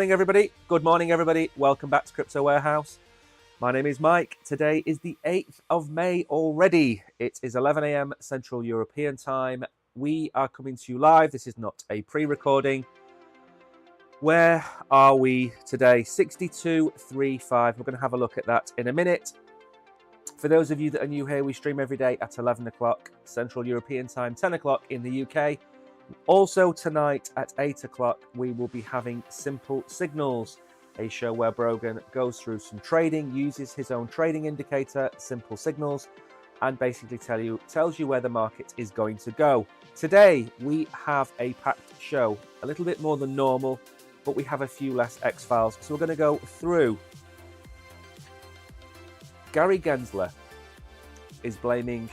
Everybody. Good morning, everybody. Welcome back to Crypto Warehouse. My name is Mike. Today is the 8th of May already. It is 11 a.m. Central European time. We are coming to you live. This is not a pre-recording. Where are we today? 62.35. We're going to have a look at that in a minute. For those of you that are new here, we stream every day at 11 o'clock Central European time, 10 o'clock in the UK. Also tonight at 8 o'clock, we will be having Simple Signals, a show where Brogan goes through some trading, uses his own trading indicator, Simple Signals, and basically tells you where the market is going to go. Today, we have a packed show, a little bit more than normal, but we have a few less X-Files. So we're going to go through. Gary Gensler is blaming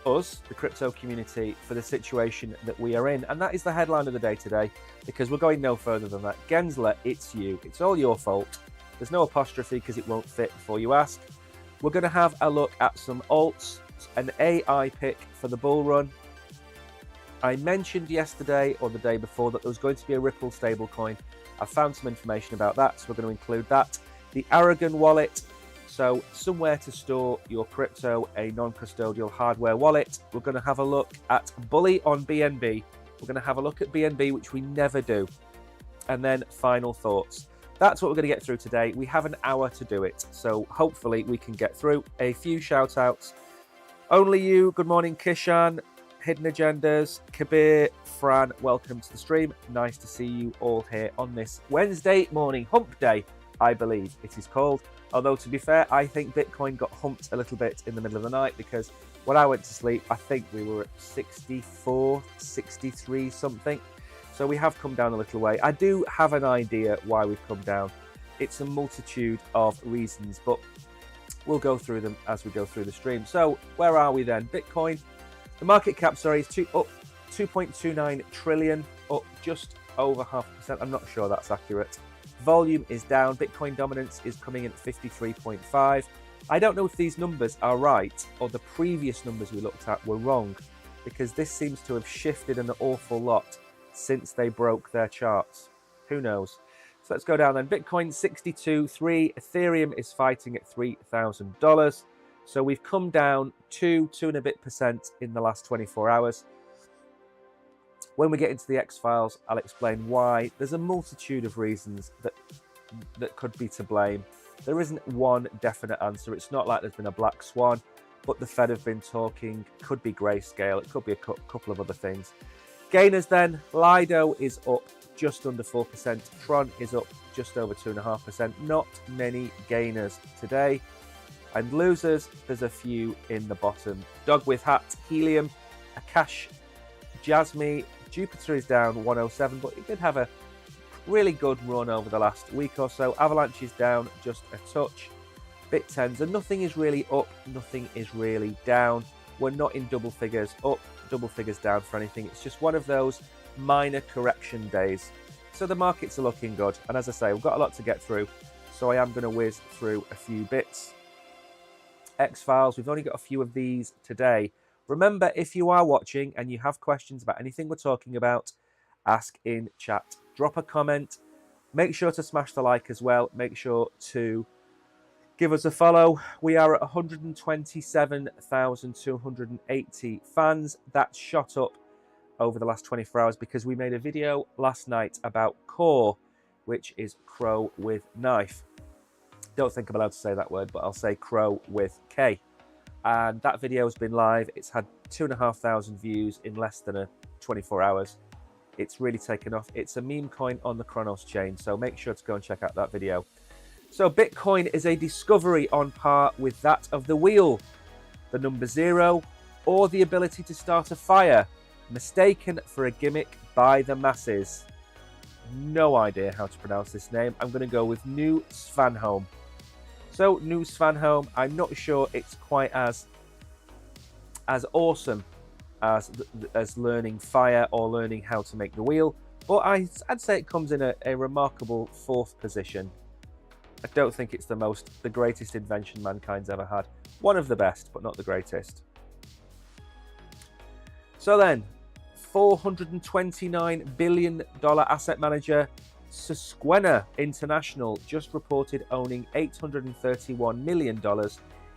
us, the crypto community, for the situation that we are in. And that is the headline of the day today, because we're going no further than that. Gensler, it's you. It's all your fault. There's no apostrophe because it won't fit before you ask. We're going to have a look at some alts, an AI pick for the bull run. I mentioned yesterday or the day before that there was going to be a Ripple stablecoin. I found some information about that, so we're going to include that. The Aragon wallet. So somewhere to store your crypto, a non-custodial hardware wallet. We're going to have a look at Bully on BNB. We're going to have a look at BNB, which we never do. And then final thoughts. That's what we're going to get through today. We have an hour to do it. So hopefully we can get through. A few shout outs. Only You, good morning, Kishan. Hidden Agendas, Kabir, Fran, welcome to the stream. Nice to see you all here on this Wednesday morning, hump day, I believe it is called. Although, to be fair, I think Bitcoin got humped a little bit in the middle of the night, because when I went to sleep, I think we were at 64, 63 something. So we have come down a little way. I do have an idea why we've come down. It's a multitude of reasons, but we'll go through them as we go through the stream. So where are we then? Bitcoin, the market cap, sorry, is up 2.29 trillion, up just over 0.5%. I'm not sure that's accurate. Volume is down. Bitcoin dominance is coming in at 53.5. I don't know if these numbers are right or the previous numbers we looked at were wrong, because this seems to have shifted an awful lot since they broke their charts. Who knows? So let's go down then. Bitcoin 62.3. Ethereum is fighting at $3,000. So we've come down 2 and a bit % in the last 24 hours. When we get into the X-Files, I'll explain why. There's a multitude of reasons that could be to blame. There isn't one definite answer. It's not like there's been a black swan, but the Fed have been talking. Could be grayscale. It could be a couple of other things. Gainers then. Lido is up just under 4%. Tron is up just over 2.5%. Not many gainers today. And losers, there's a few in the bottom. Dog with Hat, Helium, Akash, Jasmine, Jupiter is down 107, but it did have a really good run over the last week or so. Avalanche is down just a touch. Bit10s, and nothing is really up, nothing is really down. We're not in double figures up, double figures down for anything. It's just one of those minor correction days. So the markets are looking good. And as I say, we've got a lot to get through, so I am going to whiz through a few bits. X-Files, we've only got a few of these today. Remember, if you are watching and you have questions about anything we're talking about, ask in chat. Drop a comment. Make sure to smash the like as well. Make sure to give us a follow. We are at 127,280 fans. That shot up over the last 24 hours because we made a video last night about Core, which is crow with knife. Don't think I'm allowed to say that word, but I'll say crow with K. And that video has been live. It's had 2,500 views in less than 24 hours. It's really taken off. It's a meme coin on the Kronos chain, so make sure to go and check out that video. So Bitcoin is a discovery on par with that of the wheel, the number 0, or the ability to start a fire, mistaken for a gimmick by the masses. No idea how to pronounce this name. I'm going to go with New Svanholm. So New Svanholm, I'm not sure it's quite as awesome as learning fire or learning how to make the wheel, but I'd say it comes in a remarkable 4th position. I don't think it's the greatest invention mankind's ever had. One of the best, but not the greatest. So then, $429 billion asset manager Susquehanna International just reported owning $831 million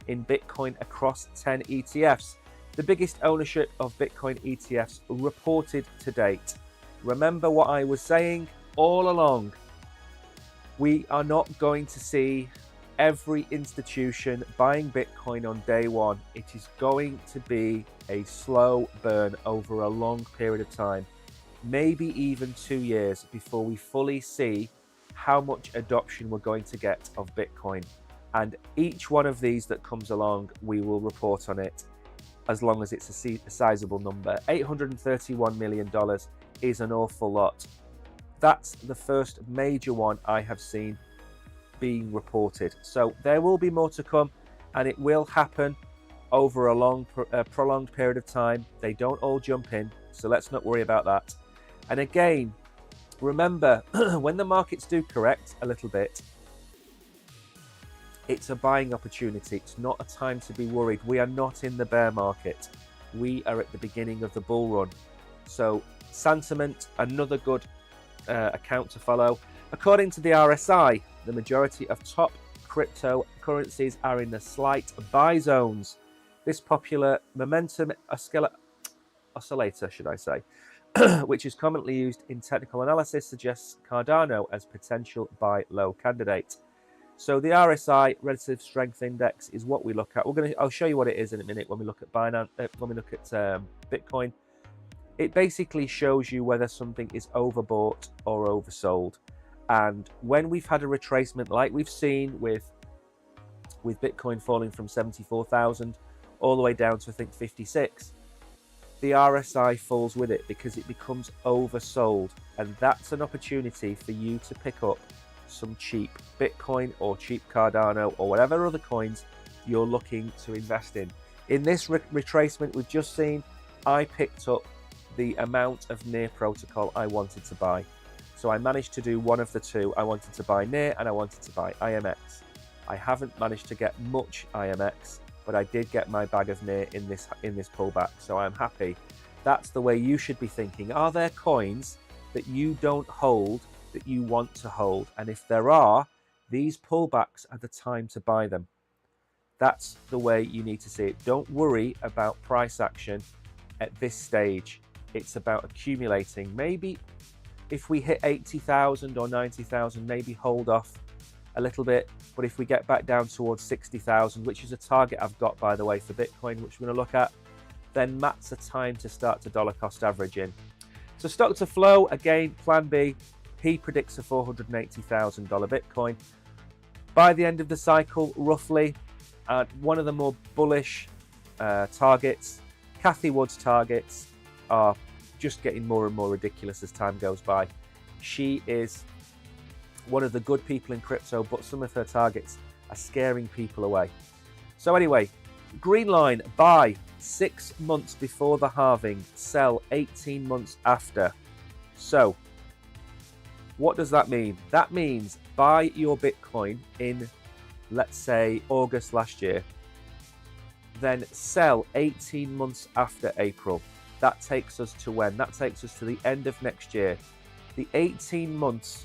in Bitcoin across 10 ETFs, the biggest ownership of Bitcoin ETFs reported to date. Remember what I was saying all along. We are not going to see every institution buying Bitcoin on day one. It is going to be a slow burn over a long period of time, maybe even 2 years before we fully see how much adoption we're going to get of Bitcoin. And each one of these that comes along, we will report on it as long as it's a sizable number. $831 million is an awful lot. That's the first major one I have seen being reported. So there will be more to come, and it will happen over a long, prolonged period of time. They don't all jump in, so let's not worry about that. And again, remember, when the markets do correct a little bit, it's a buying opportunity. It's not a time to be worried. We are not in the bear market. We are at the beginning of the bull run. So Santiment, another good account to follow. According to the RSI, the majority of top cryptocurrencies are in the slight buy zones. This popular momentum oscillator, should I say, which is commonly used in technical analysis, suggests Cardano as potential buy low candidate. So the RSI, Relative Strength Index, is what we look at. I'll show you what it is in a minute when we look at Binance, when we look at Bitcoin. It basically shows you whether something is overbought or oversold. And when we've had a retracement like we've seen with Bitcoin falling from 74,000 all the way down to I think 56, the RSI falls with it because it becomes oversold, and that's an opportunity for you to pick up some cheap Bitcoin or cheap Cardano or whatever other coins you're looking to invest in. In this retracement we've just seen, I picked up the amount of NEAR protocol I wanted to buy. So I managed to do one of the two. I wanted to buy NEAR and I wanted to buy IMX. I haven't managed to get much IMX, but I did get my bag of NEAR in this pullback, so I'm happy. That's the way you should be thinking. Are there coins that you don't hold that you want to hold? And if there are, these pullbacks are the time to buy them. That's the way you need to see it. Don't worry about price action at this stage. It's about accumulating. Maybe if we hit 80,000 or 90,000, maybe hold off a little bit. But if we get back down towards 60,000, which is a target I've got, by the way, for Bitcoin, which we're going to look at, then that's a time to start to dollar cost average in. So stock to flow, again, plan B. He predicts a $480,000 Bitcoin by the end of the cycle, roughly. One of the more bullish targets, Cathie Wood's targets, are just getting more and more ridiculous as time goes by. She is one of the good people in crypto, but some of her targets are scaring people away. So anyway, green line, buy 6 months before the halving, sell 18 months after. So what does that mean? That means buy your Bitcoin in, let's say, August last year, then sell 18 months after April. That takes us to when? That takes us to the end of next year. The 18 months,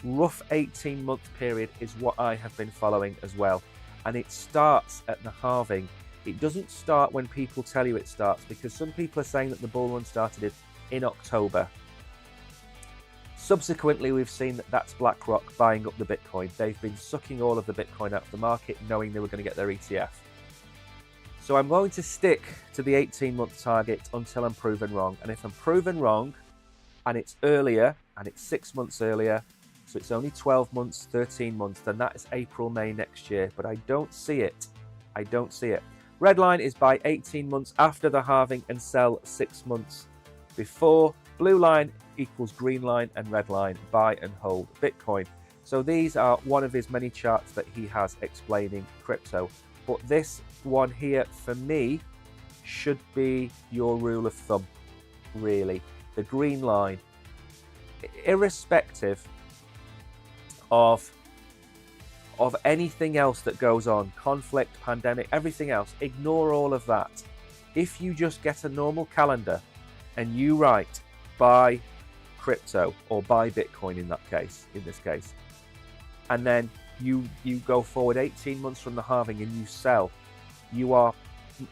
rough 18-month period is what I have been following as well. And it starts at the halving. It doesn't start when people tell you it starts, because some people are saying that the bull run started in October. Subsequently, we've seen that that's BlackRock buying up the Bitcoin. They've been sucking all of the Bitcoin out of the market, knowing they were going to get their ETF. So I'm going to stick to the 18-month target until I'm proven wrong. And if I'm proven wrong, and it's earlier, and it's 6 months earlier, so it's only 12 months, 13 months, then that is April, May next year. But I don't see it. I don't see it. Red line is buy 18 months after the halving and sell 6 months before. Blue line equals green line, and red line, buy and hold Bitcoin. So these are one of his many charts that he has explaining crypto. But this one here, for me, should be your rule of thumb, really. The green line. Irrespective of anything else that goes on, conflict, pandemic, everything else, ignore all of that. If you just get a normal calendar and you write buy crypto or buy Bitcoin in this case, and then you go forward 18 months from the halving and you sell, you are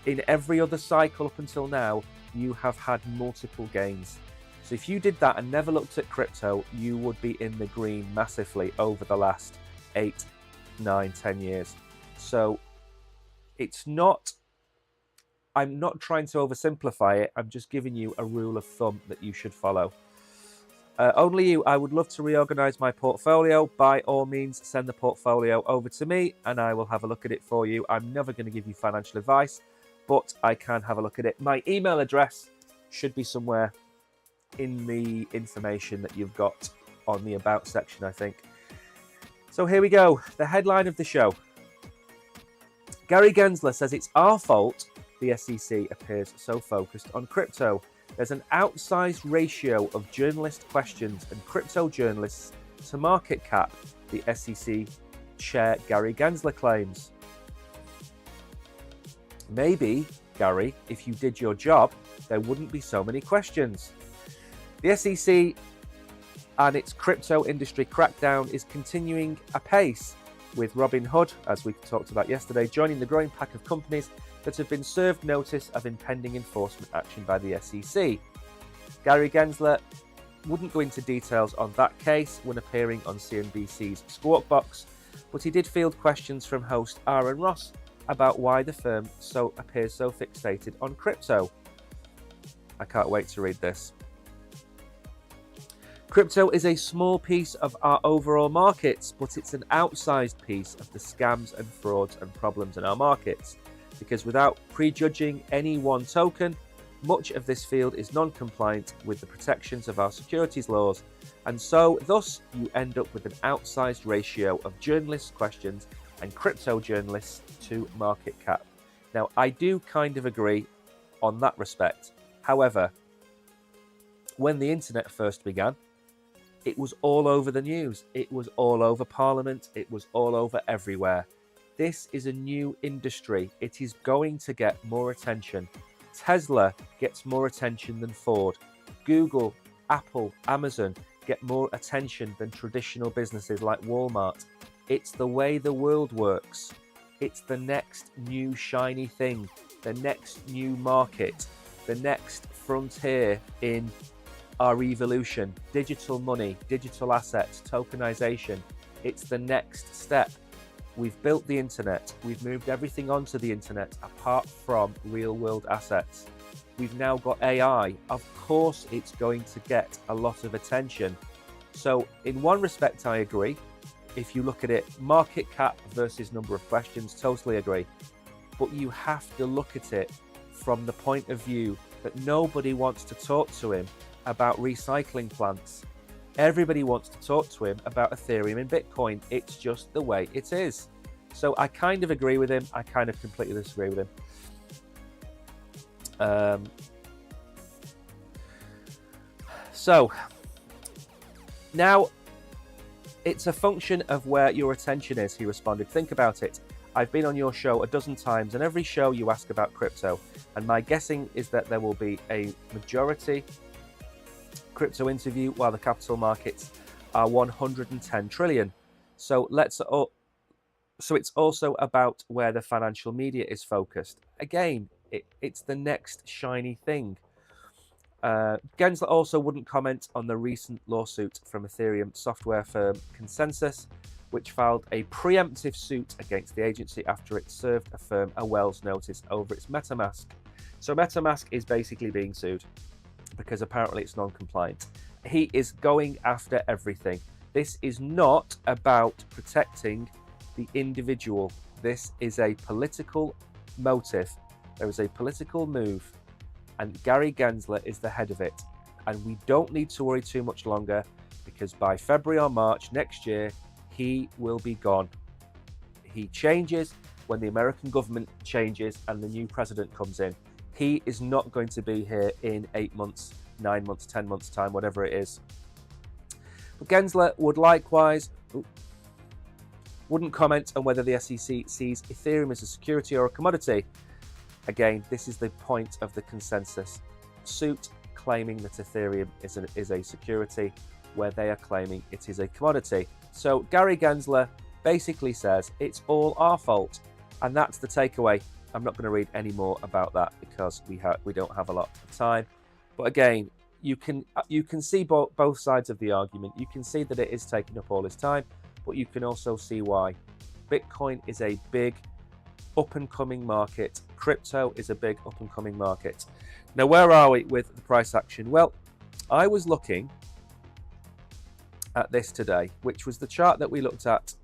in every other cycle up until now, you have had multiple gains. So if you did that and never looked at crypto, you would be in the green massively over the last 8, 9, 10 years. So I'm not trying to oversimplify it. I'm just giving you a rule of thumb that you should follow. Only you. I would love to reorganize my portfolio. By all means, send the portfolio over to me and I will have a look at it for you. I'm never going to give you financial advice, but I can have a look at it. My email address should be somewhere in the information that you've got on the About section, I think. So here we go. The headline of the show. Gary Gensler says it's our fault the SEC appears so focused on crypto. There's an outsized ratio of journalist questions and crypto journalists to market cap, the SEC chair Gary Gensler claims. Maybe, Gary, if you did your job, there wouldn't be so many questions. The SEC and its crypto industry crackdown is continuing apace, with Robinhood, as we talked about yesterday, joining the growing pack of companies that have been served notice of impending enforcement action by the SEC. Gary Gensler wouldn't go into details on that case when appearing on CNBC's Squawk Box, but he did field questions from host Aaron Ross about why the firm appears so fixated on crypto. I can't wait to read this. Crypto is a small piece of our overall markets, but it's an outsized piece of the scams and frauds and problems in our markets. Because without prejudging any one token, much of this field is non-compliant with the protections of our securities laws, and so thus you end up with an outsized ratio of journalists' questions and crypto journalists to market cap. Now, I do kind of agree on that respect. However, when the internet first began, it was all over the news. It was all over Parliament. It was all over everywhere. This is a new industry. It is going to get more attention. Tesla gets more attention than Ford. Google, Apple, Amazon get more attention than traditional businesses like Walmart. It's the way the world works. It's the next new shiny thing, the next new market, the next frontier in our evolution. Digital money, digital assets, tokenization. It's the next step. We've built the internet. We've moved everything onto the internet apart from real world assets. We've now got AI. Of course, it's going to get a lot of attention. So in one respect, I agree. If you look at it, market cap versus number of questions, totally agree. But you have to look at it from the point of view that nobody wants to talk to him about recycling plants. Everybody wants to talk to him about Ethereum and Bitcoin. It's just the way it is. So I kind of agree with him. I kind of completely disagree with him. So now it's a function of where your attention is, he responded. Think about it. I've been on your show a dozen times, and every show you ask about crypto. And my guessing is that there will be a majority crypto interview while the capital markets are 110 trillion. So it's also about where the financial media is focused. Again, it's the next shiny thing. Gensler also wouldn't comment on the recent lawsuit from Ethereum software firm ConsenSys, which filed a preemptive suit against the agency after it served a firm a Wells notice over its MetaMask. So MetaMask is basically being sued because apparently it's non-compliant. He is going after everything. This is not about protecting the individual. This is a political motive. There is a political move, and Gary Gensler is the head of it. And we don't need to worry too much longer, because by February or March next year, he will be gone. He changes when the American government changes and the new president comes in. He is not going to be here in 8 months, 9 months, 10 months' time, whatever it is. But Gensler would likewise wouldn't comment on whether the SEC sees Ethereum as a security or a commodity. Again, this is the point of the ConsenSys suit, claiming that Ethereum is a security, where they are claiming it is a commodity. So Gary Gensler basically says it's all our fault, and that's the takeaway. I'm not going to read any more about that because we don't have a lot of time. But again, you can see both sides of the argument. You can see that it is taking up all his time, but you can also see why. Bitcoin is a big up-and-coming market. Crypto is a big up-and-coming market. Now, where are we with the price action? Well, I was looking at this today, which was the chart that we looked at,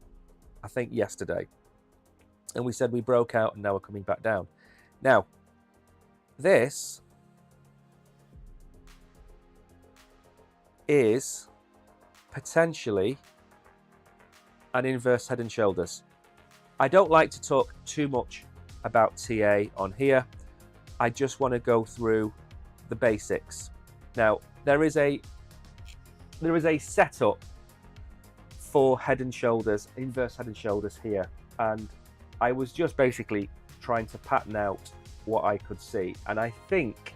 I think, yesterday. And we said we broke out and now we're coming back down. Now, this is potentially an inverse head and shoulders. I don't like to talk too much about TA on here. I just want to go through the basics. Now, there is a setup for head and shoulders, inverse head and shoulders here, and I was just basically trying to pattern out what I could see, and I think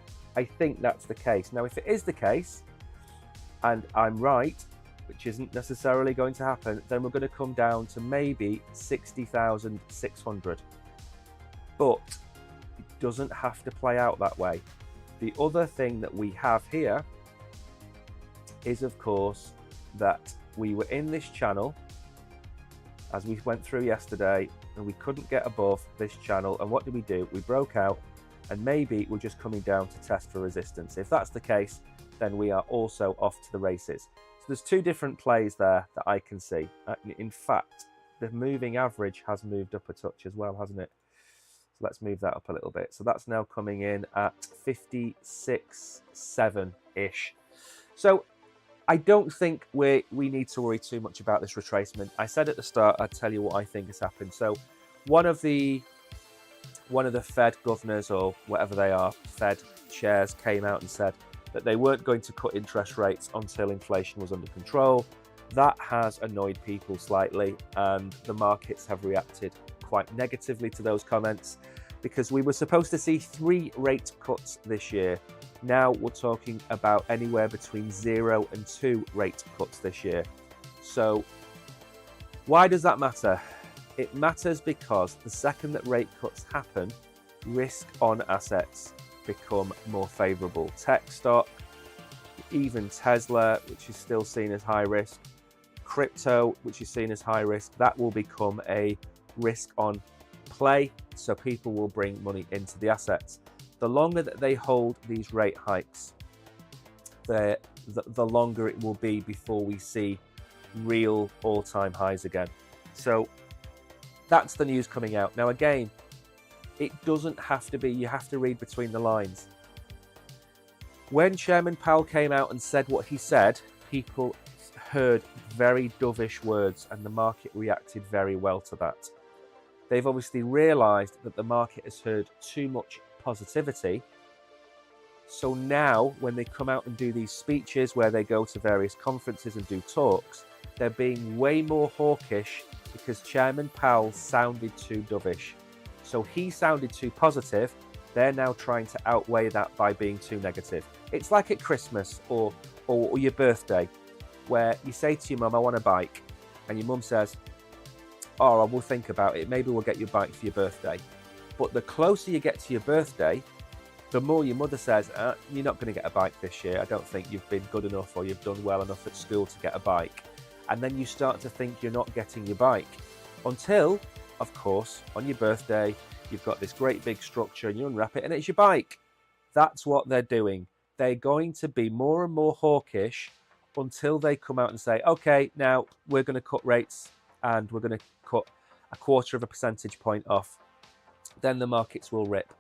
that's the case. Now, if it is the case, and I'm right, which isn't necessarily going to happen, then we're going to come down to maybe 60,600. But it doesn't have to play out that way. The other thing that we have here is, of course, that we were in this channel, as we went through yesterday, and we couldn't get above this channel. And what did we do? We broke out, and maybe we're just coming down to test for resistance. If that's the case, then we are also off to the races. So there's two different plays there that I can see. In fact, the moving average has moved up a touch as well, hasn't it? So let's move that up a little bit. So that's now coming in at 56.7-ish. So I don't think we need to worry too much about this retracement. I said at the start, I'd tell you what I think has happened. So one of the Fed governors, or whatever they are, Fed chairs, came out and said that they weren't going to cut interest rates until inflation was under control. That has annoyed people slightly, and the markets have reacted quite negatively to those comments, because we were supposed to see 3 rate cuts this year. Now we're talking about anywhere between 0 and 2 rate cuts this year. So why does that matter? It matters because the second that rate cuts happen, risk on assets become more favorable. Tech stock, even Tesla, which is still seen as high risk, crypto, which is seen as high risk, that will become a risk on play. So people will bring money into the assets. The longer that they hold these rate hikes, the longer it will be before we see real all-time highs again. So that's the news coming out. Now, again, it doesn't have to be, you have to read between the lines. When Chairman Powell came out and said what he said, people heard very dovish words, and the market reacted very well to that. They've obviously realized that the market has heard too much positivity. So now when they come out and do these speeches where they go to various conferences and do talks, they're being way more hawkish because Chairman Powell sounded too dovish. So he sounded too positive. They're now trying to outweigh that by being too negative. It's like at Christmas or your birthday, where you say to your mum, I want a bike. And your mum says, oh, we'll think about it. Maybe we'll get you a bike for your birthday. But the closer you get to your birthday, the more your mother says, you're not going to get a bike this year. I don't think you've been good enough or you've done well enough at school to get a bike. And then you start to think you're not getting your bike. Until, of course, on your birthday, you've got this great big structure and you unwrap it and it's your bike. That's what they're doing. They're going to be more and more hawkish until they come out and say, okay, now we're going to cut rates and we're going to cut 0.25 percentage point off. Then the markets will rip.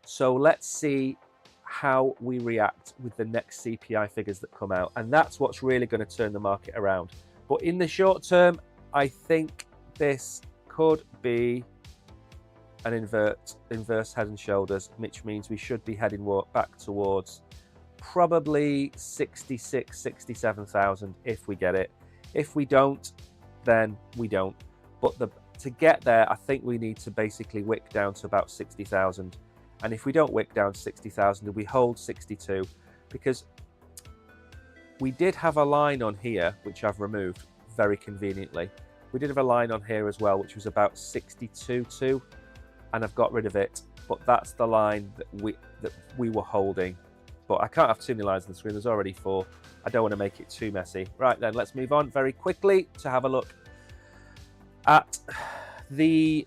So let's see how we react with the next CPI figures that come out. And that's what's really going to turn the market around. But in the short term, I think this could be an inverse head and shoulders, which means we should be heading back towards probably 66, 67,000 if we get it. If we don't, then we don't. But to get there, I think we need to basically wick down to about 60,000. And if we don't wick down to 60,000 and we hold 62, because we did have a line on here, which I've removed very conveniently. We did have a line on here as well, which was about 62.2, and I've got rid of it. But that's the line that we were holding. But I can't have too many lines on the screen. There's already 4. I don't want to make it too messy. Right then, let's move on very quickly to have a look at the...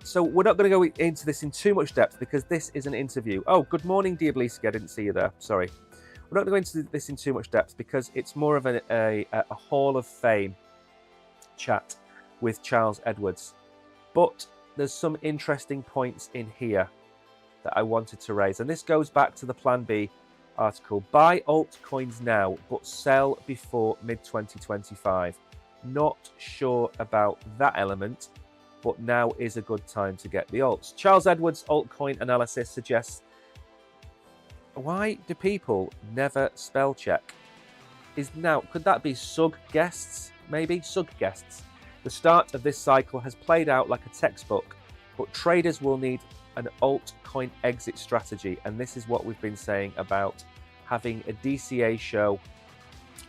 So we're not going to go into this in too much depth because this is an interview. Oh, good morning, Diabliski. I didn't see you there. Sorry. We're not going to go into this in too much depth because it's more of a Hall of Fame chat with Charles Edwards. But there's some interesting points in here that I wanted to raise. And this goes back to the Plan B article. Buy altcoins now, but sell before mid-2025. Not sure about that element, but now is a good time to get the alts. Charles Edwards' altcoin analysis suggests, why do people never spell check? Could that be SUG guests? Maybe SUG guests. The start of this cycle has played out like a textbook, but traders will need an altcoin exit strategy, and this is what we've been saying about having a DCA show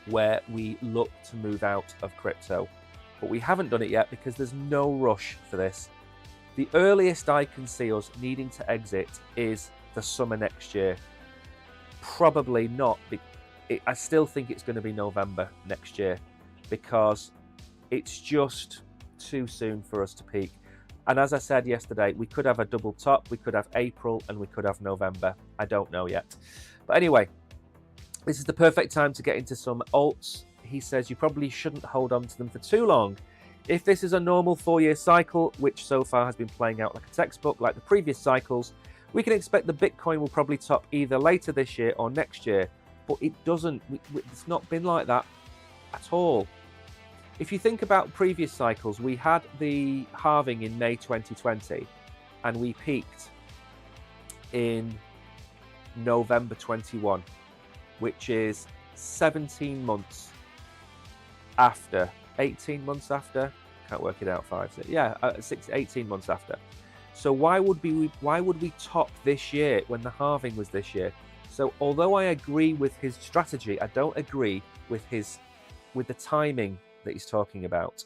where we look to move out of crypto. But we haven't done it yet because there's no rush for this. The earliest I can see us needing to exit is the summer next year. Probably not. I still think it's going to be November next year because it's just too soon for us to peak. And as I said yesterday, we could have a double top, we could have April, and we could have November. I don't know yet. But anyway, this is the perfect time to get into some alts. He says you probably shouldn't hold on to them for too long. If this is a normal 4-year cycle, which so far has been playing out like a textbook, like the previous cycles, we can expect the Bitcoin will probably top either later this year or next year. But it doesn't. It's not been like that at all. If you think about previous cycles, we had the halving in May 2020, and we peaked in November 21, which is 17 months after, 18 months after, can't work it out, 18 months after. So why would we top this year when the halving was this year? So although I agree with his strategy, I don't agree with the timing that he's talking about.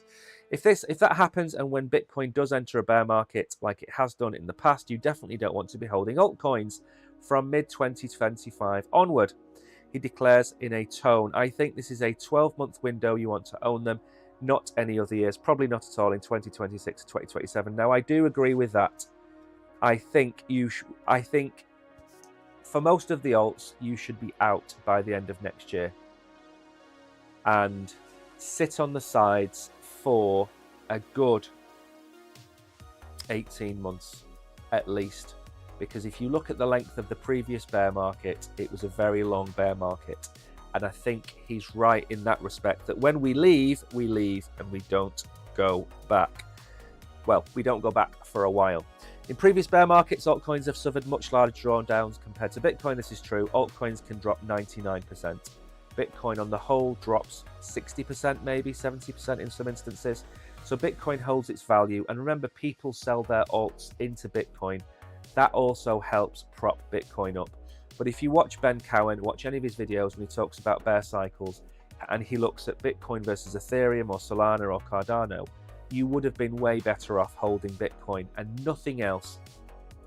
If that happens, and when Bitcoin does enter a bear market like it has done in the past, you definitely don't want to be holding altcoins from mid-2025 onward. He declares in a tone, I think this is a 12-month window you want to own them, not any other years, probably not at all in 2026 or 2027. Now, I do agree with that. I think for most of the alts, you should be out by the end of next year and sit on the sides for a good 18 months at least. Because if you look at the length of the previous bear market, it was a very long bear market. And I think he's right in that respect, that when we leave and we don't go back. Well, we don't go back for a while. In previous bear markets, altcoins have suffered much larger drawdowns compared to Bitcoin. This is true. Altcoins can drop 99%. Bitcoin on the whole drops 60%, maybe 70% in some instances. So Bitcoin holds its value. And remember, people sell their alts into Bitcoin. That also helps prop Bitcoin up. But if you watch Ben Cowen, watch any of his videos when he talks about bear cycles, and he looks at Bitcoin versus Ethereum or Solana or Cardano, you would have been way better off holding Bitcoin and nothing else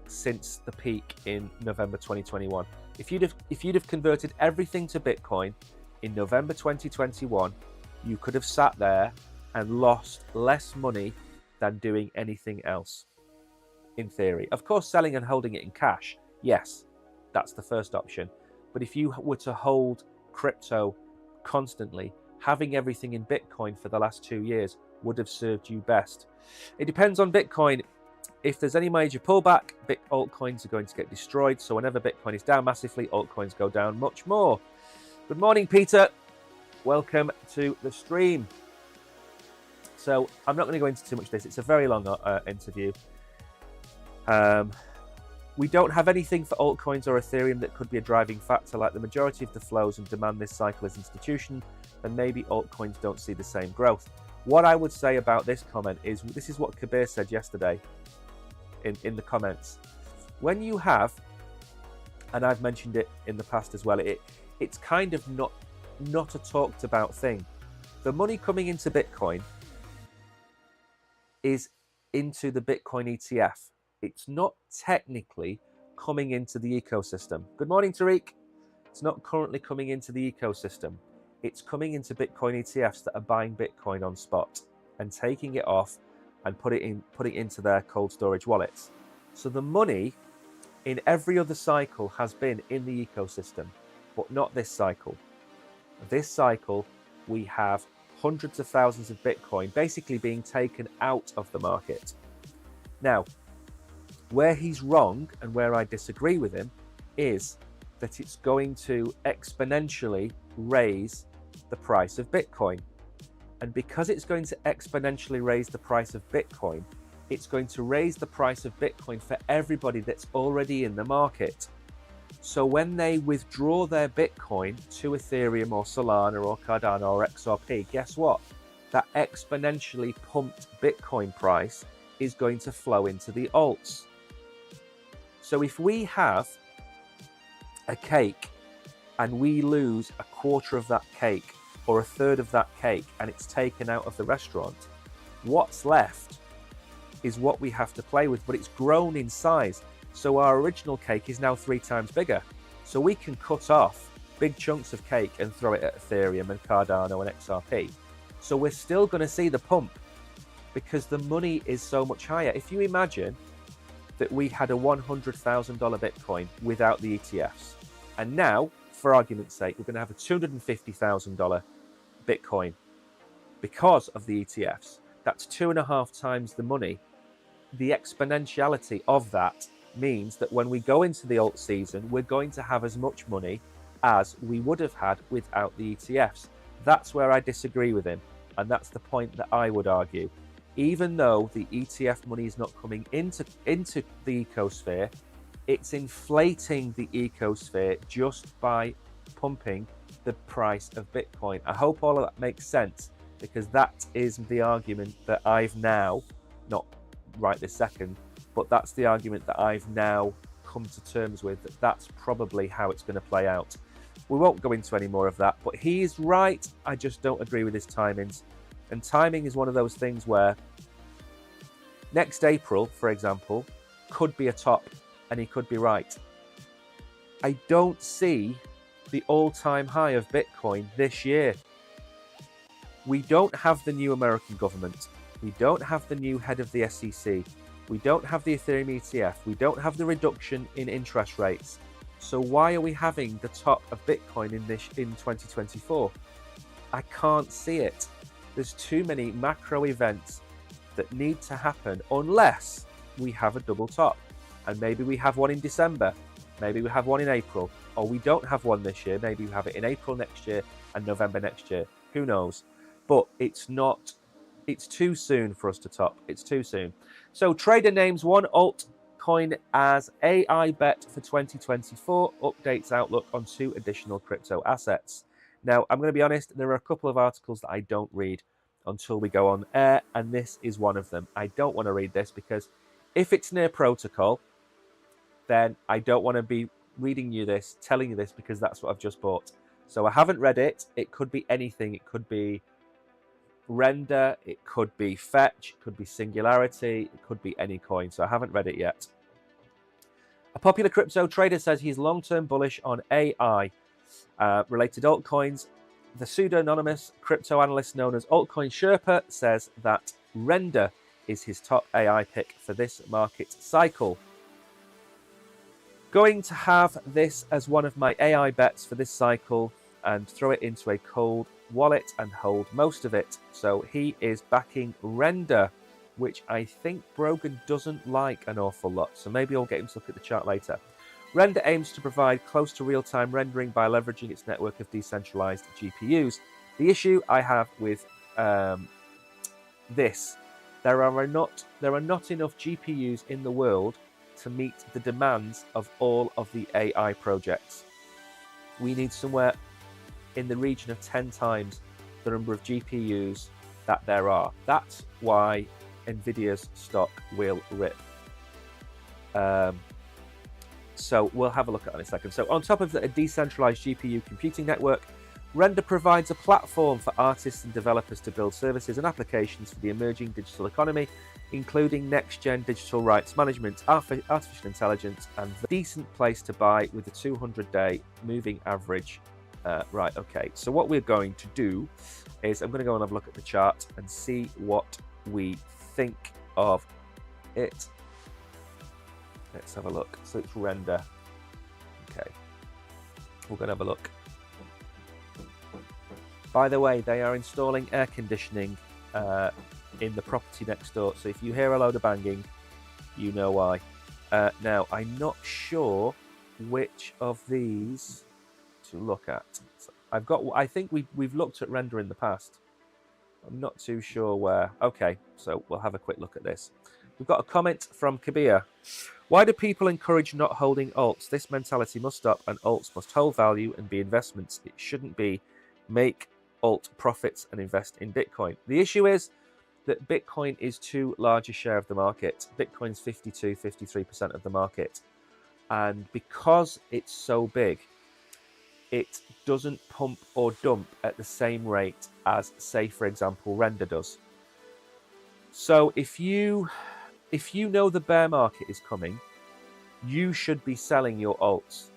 since the peak in November 2021. If you'd have converted everything to Bitcoin in November 2021, you could have sat there and lost less money than doing anything else, in theory. Of course, selling and holding it in cash, yes, that's the first option. But if you were to hold crypto constantly, having everything in Bitcoin for the last 2 years would have served you best. It depends on Bitcoin. If there's any major pullback, altcoins are going to get destroyed. So whenever Bitcoin is down massively, altcoins go down much more. Good morning, Peter. Welcome to the stream. So I'm not going to go into too much of this. It's a very long interview. We don't have anything for altcoins or Ethereum that could be a driving factor. Like the majority of the flows and demand this cycle is institution, then maybe altcoins don't see the same growth. What I would say about this comment is, this is what Kabir said yesterday in the comments. When you have, and I've mentioned it in the past as well, it's kind of not a talked about thing. The money coming into Bitcoin is into the Bitcoin ETF. It's not technically coming into the ecosystem. Good morning, Tariq. It's not currently coming into the ecosystem. It's coming into Bitcoin ETFs that are buying Bitcoin on spot and taking it off and putting it into their cold storage wallets. So the money in every other cycle has been in the ecosystem, but not this cycle. This cycle, we have hundreds of thousands of Bitcoin basically being taken out of the market. Now, where he's wrong and where I disagree with him is that it's going to exponentially raise the price of Bitcoin. And because it's going to exponentially raise the price of Bitcoin, it's going to raise the price of Bitcoin for everybody that's already in the market. So when they withdraw their Bitcoin to Ethereum or Solana or Cardano or XRP, guess what? That exponentially pumped Bitcoin price is going to flow into the alts. So if we have a cake and we lose a quarter of that cake or a third of that cake and it's taken out of the restaurant, what's left is what we have to play with, but it's grown in size. So our original cake is now 3 times bigger. So we can cut off big chunks of cake and throw it at Ethereum and Cardano and XRP. So we're still going to see the pump because the money is so much higher. If you imagine that we had a $100,000 Bitcoin without the ETFs, and now, for argument's sake, we're going to have a $250,000 Bitcoin because of the ETFs. That's 2.5 times the money. The exponentiality of that means that when we go into the alt season, we're going to have as much money as we would have had without the ETFs. That's where I disagree with him, and that's the point that I would argue. Even though the ETF money is not coming into the ecosphere, it's inflating the ecosphere just by pumping the price of Bitcoin. I hope all of that makes sense, because that is the argument that I've now, not right this second, but that's the argument that I've now come to terms with, that that's probably how it's going to play out. We won't go into any more of that, but he is right. I just don't agree with his timings. And timing is one of those things where next April, for example, could be a top, and he could be right. I don't see the all-time high of Bitcoin this year. We don't have the new American government. We don't have the new head of the SEC. We don't have the Ethereum ETF. We don't have the reduction in interest rates. So why are we having the top of Bitcoin in 2024? I can't see it. There's too many macro events that need to happen unless we have a double top. And maybe we have one in December. Maybe we have one in April. Or we don't have one this year. Maybe we have it in April next year and November next year. Who knows? But it's too soon for us to top. It's too soon. So trader names one altcoin as AI bet for 2024, updates outlook on 2 additional crypto assets. Now, I'm going to be honest, there are a couple of articles that I don't read until we go on air, and this is one of them. I don't want to read this because if it's near protocol, then I don't want to be reading you this, telling you this, because that's what I've just bought. So I haven't read it. It could be anything. It could be Render, it could be Fetch, it could be Singularity, it could be any coin. So I haven't read it yet. A popular crypto trader says he's long-term bullish on AI related altcoins. The pseudonymous crypto analyst known as Altcoin Sherpa says that Render is his top AI pick for this market cycle. Going to have this as one of my AI bets for this cycle and throw it into a cold wallet and hold most of it. So he is backing Render, which I think Brogan doesn't like an awful lot. So maybe I'll get him to look at the chart later. Render aims to provide close to real-time rendering by leveraging its network of decentralized GPUs. The issue I have with this, there are not enough GPUs in the world to meet the demands of all of the AI projects. We need somewhere in the region of 10 times the number of GPUs that there are. That's why Nvidia's stock will rip. So we'll have a look at that in a second. So on top of a decentralized GPU computing network, Render provides a platform for artists and developers to build services and applications for the emerging digital economy, including next-gen digital rights management, artificial intelligence, and a decent place to buy with a 200-day moving average. Right, okay. So what we're going to do is I'm going to go and have a look at the chart and see what we think of it. Let's have a look. So it's Render. Okay. We're going to have a look. By the way, they are installing air conditioning in the property next door. So if you hear a load of banging, you know why. Now, I'm not sure which of these to look at. So I think we've looked at Render in the past. I'm not too sure where. Okay, so we'll have a quick look at this. We've got a comment from Kabir. Why do people encourage not holding alts? This mentality must stop, and alts must hold value and be investments. It shouldn't be make alt profits and invest in Bitcoin. The issue is that Bitcoin is too large a share of the market. Bitcoin's 53% of the market. And because it's so big, it doesn't pump or dump at the same rate as, say, for example, Render does. So if you know the bear market is coming, you should be selling your alts.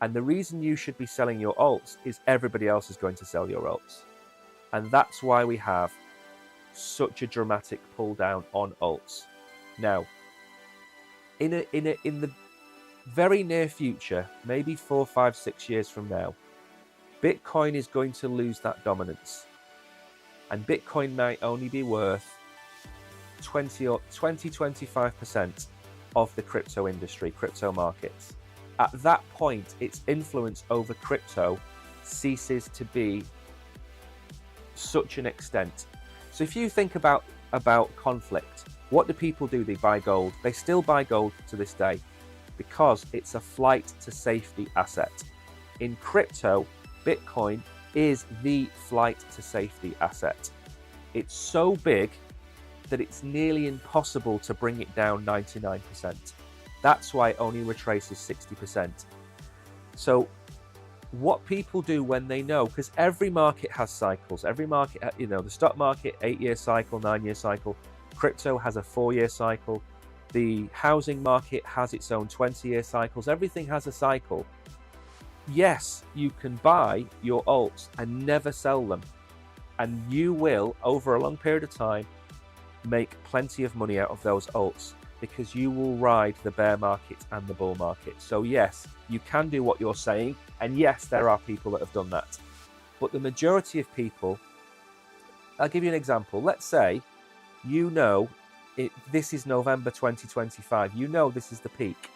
And the reason you should be selling your alts is everybody else is going to sell your alts. And that's why we have such a dramatic pull down on alts. Now, in the very near future, maybe 4, 5, 6 years from now, Bitcoin is going to lose that dominance. And Bitcoin might only be worth 25% of the crypto industry, crypto markets. At that point, its influence over crypto ceases to be such an extent. So if you think about conflict, what do people do? They buy gold. They still buy gold to this day because it's a flight to safety asset. In crypto, Bitcoin is the flight to safety asset. It's so big that it's nearly impossible to bring it down 99%. That's why it only retraces 60%. So what people do when they know, because every market has cycles, every market, the stock market, 8-year cycle, 9-year cycle, crypto has a 4-year cycle, the housing market has its own 20-year cycles, everything has a cycle. Yes, you can buy your alts and never sell them. And you will, over a long period of time, make plenty of money out of those alts, because you will ride the bear market and the bull market. So yes, you can do what you're saying, and yes, there are people that have done that. But the majority of people, I'll give you an example. Let's say this is November 2025. You know this is the peak,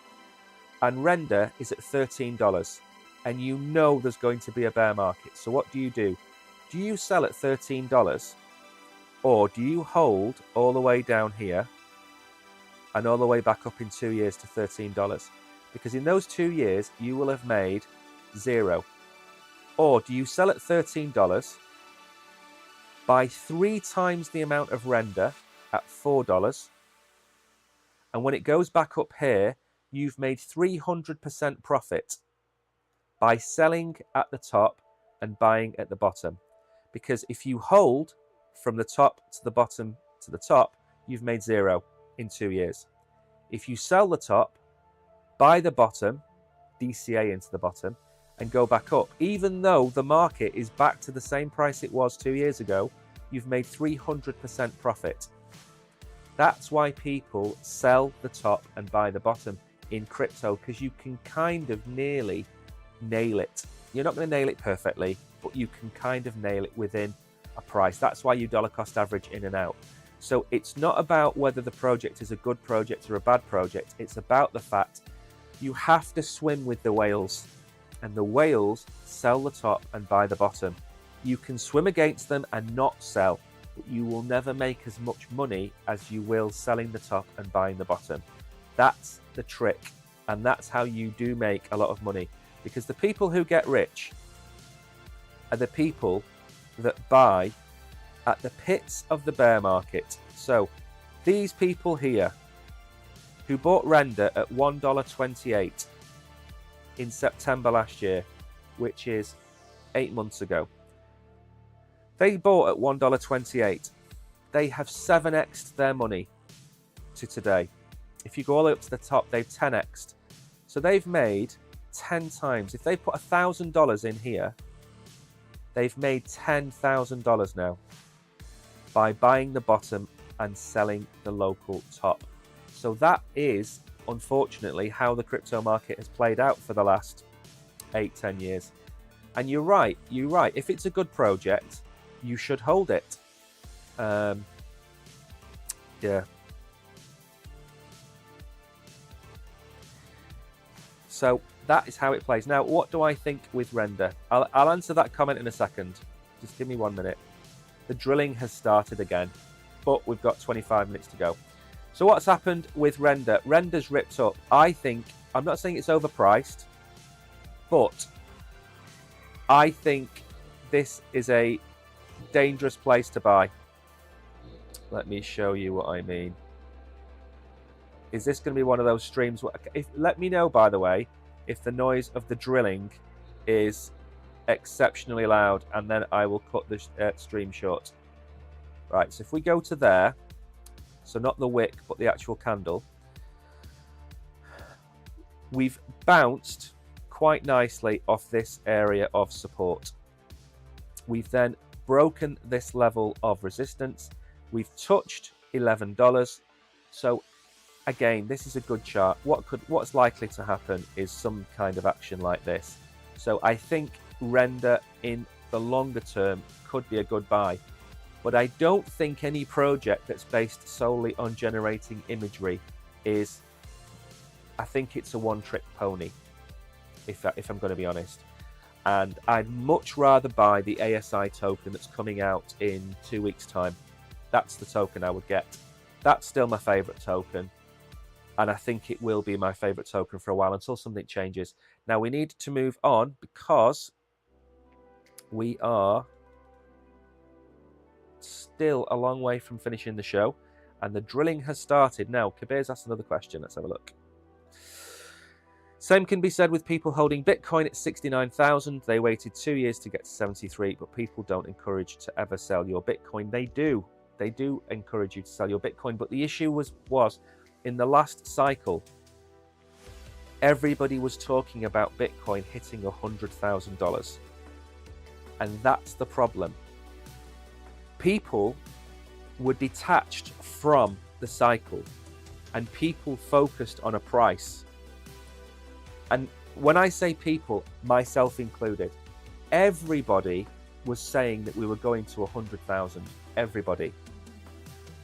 and Render is at $13, and you know there's going to be a bear market. So what do? Do you sell at $13, or do you hold all the way down here and all the way back up in 2 years to $13? Because in those 2 years, you will have made $0. Or do you sell at $13, buy 3 times the amount of Render at $4, and when it goes back up here, you've made 300% profit by selling at the top and buying at the bottom. Because if you hold from the top to the bottom to the top, you've made $0 in 2 years. If you sell the top, buy the bottom, DCA into the bottom, and go back up, even though the market is back to the same price it was 2 years ago, you've made 300% profit. That's why people sell the top and buy the bottom in crypto, because you can kind of nearly nail it. You're not going to nail it perfectly, but you can kind of nail it within a price. That's why you dollar cost average in and out. So it's not about whether the project is a good project or a bad project. It's about the fact you have to swim with the whales, and the whales sell the top and buy the bottom. You can swim against them and not sell, but you will never make as much money as you will selling the top and buying the bottom. That's the trick, and that's how you do make a lot of money, because the people who get rich are the people that buy at the pits of the bear market. So these people here who bought Render at $1.28 in September last year, which is 8 months ago. They bought at $1.28. They have 7x'd their money to today. If you go all the way up to the top, they've 10x'd. So they've made 10 times. If they put $1,000 in here, they've made $10,000 now by buying the bottom and selling the local top. So that is, unfortunately, how the crypto market has played out for the last 8-10 years. And you're right. If it's a good project, you should hold it. Yeah. So that is how it plays. Now, what do I think with Render? I'll answer that comment in a second. Just give me 1 minute. The drilling has started again, but we've got 25 minutes to go. So what's happened with Render? Render's ripped up. I'm not saying it's overpriced, but I think this is a dangerous place to buy. Let me show you what I mean. Is this going to be one of those streams? Let me know, by the way, if the noise of the drilling is exceptionally loud, and then I will cut the stream short. Right, so if we go to there, so not the wick, but the actual candle, we've bounced quite nicely off this area of support. We've then broken this level of resistance. We've touched $11. So again, this is a good chart. What's likely to happen is some kind of action like this. So I think Render in the longer term could be a good buy. But I don't think any project that's based solely on generating imagery is, I think it's a one-trick pony, if I'm going to be honest. And I'd much rather buy the ASI token that's coming out in 2 weeks' time. That's the token I would get. That's still my favorite token. And I think it will be my favorite token for a while until something changes. Now we need to move on because we are still a long way from finishing the show. And the drilling has started. Now, Kabir's asked another question. Let's have a look. Same can be said with people holding Bitcoin at 69,000. They waited 2 years to get to 73, but people don't encourage to ever sell your Bitcoin. They do. They do encourage you to sell your Bitcoin. But the issue was in the last cycle, everybody was talking about Bitcoin hitting $100,000. And that's the problem. People were detached from the cycle and people focused on a price. And when I say people, myself included, everybody was saying that we were going to 100,000. Everybody.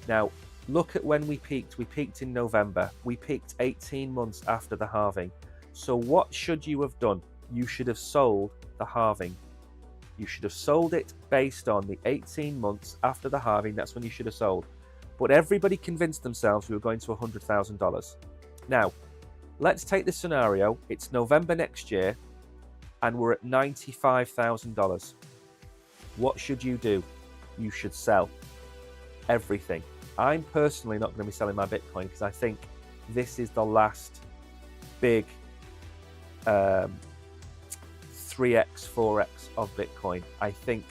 Now, look at when we peaked. We peaked in November. We peaked 18 months after the halving. So what should you have done? You should have sold the halving. You should have sold it based on the 18 months after the halving. That's when you should have sold. But everybody convinced themselves we were going to $100,000. Now, let's take this scenario. It's November next year, and we're at $95,000. What should you do? You should sell everything. I'm personally not going to be selling my Bitcoin because I think this is the last big 3x, 4x of Bitcoin. I think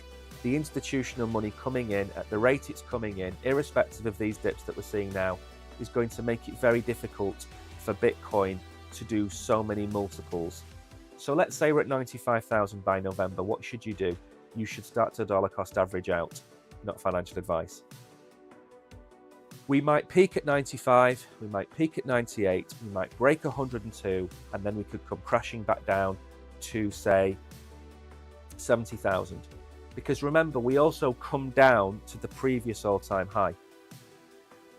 the institutional money coming in at the rate it's coming in, irrespective of these dips that we're seeing now, is going to make it very difficult for Bitcoin to do so many multiples. So let's say we're at 95,000 by November. What should you do? You should start to dollar cost average out, not financial advice. We might peak at 95, we might peak at 98, we might break 102, and then we could come crashing back down to, say, 70,000. Because remember, we also come down to the previous all-time high.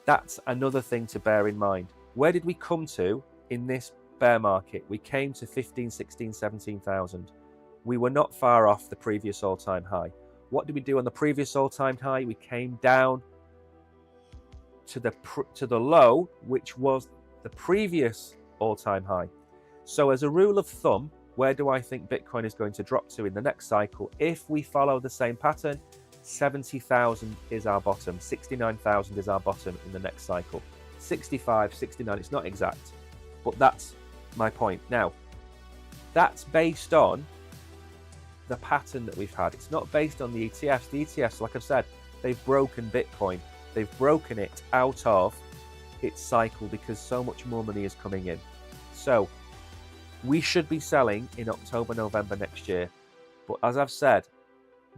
That's another thing to bear in mind. Where did we come to in this bear market? We came to 15, 16, 17,000. We were not far off the previous all-time high. What did we do on the previous all-time high? We came down to the low, which was the previous all-time high. So as a rule of thumb, where do I think Bitcoin is going to drop to in the next cycle? If we follow the same pattern, 70,000 is our bottom, 69,000 is our bottom in the next cycle. 65, 69, it's not exact, but that's my point. Now, That's based on the pattern that we've had. It's not based on the ETFs. The ETFs, like I've said, they've broken Bitcoin. They've broken it out of its cycle because so much more money is coming in. So we should be selling in October, November next year. But as I've said,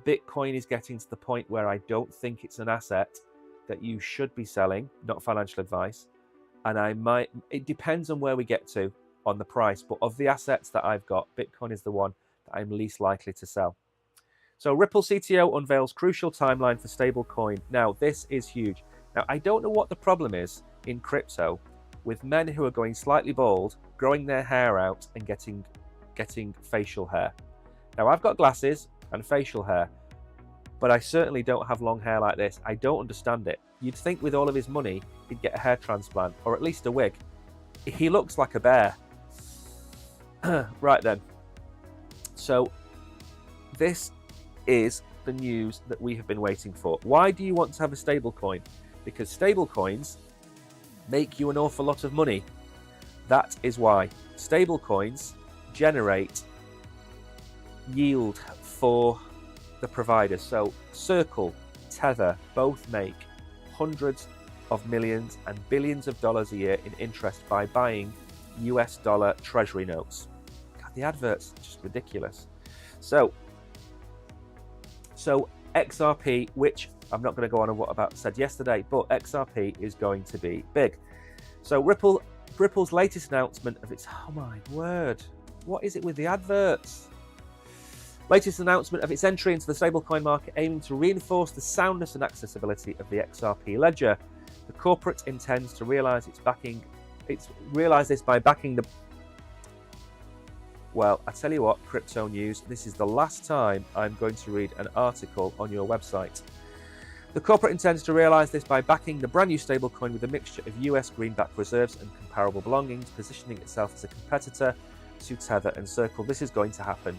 Bitcoin is getting to the point where I don't think it's an asset that you should be selling, not financial advice. And it depends on where we get to on the price. But of the assets that I've got, Bitcoin is the one that I'm least likely to sell. So Ripple CTO unveils crucial timeline for stablecoin. Now, this is huge. Now, I don't know what the problem is in crypto with men who are going slightly bald, growing their hair out and getting facial hair. Now, I've got glasses and facial hair, but I certainly don't have long hair like this. I don't understand it. You'd think with all of his money, he'd get a hair transplant or at least a wig. He looks like a bear. Right then. So this is the news that we have been waiting for. Why do you want to have a stable coin? Because stable coins make you an awful lot of money. That is why. Stable coins generate yield for the providers. So Circle, Tether both make hundreds of millions and billions of dollars a year in interest by buying US dollar treasury notes. God, the adverts are just ridiculous. So XRP, which I'm not going to go on what about said yesterday, but XRP is going to be big. So Ripple's latest announcement of its, oh my word, what is it with the adverts? Latest announcement of its entry into the stablecoin market, aiming to reinforce the soundness and accessibility of the XRP ledger. The corporate intends to realize this by backing the. Well, I tell you what, crypto news, this is the last time I'm going to read an article on your website. The corporate intends to realize this by backing the brand new stablecoin with a mixture of US greenback reserves and comparable belongings, positioning itself as a competitor to Tether and Circle. This is going to happen.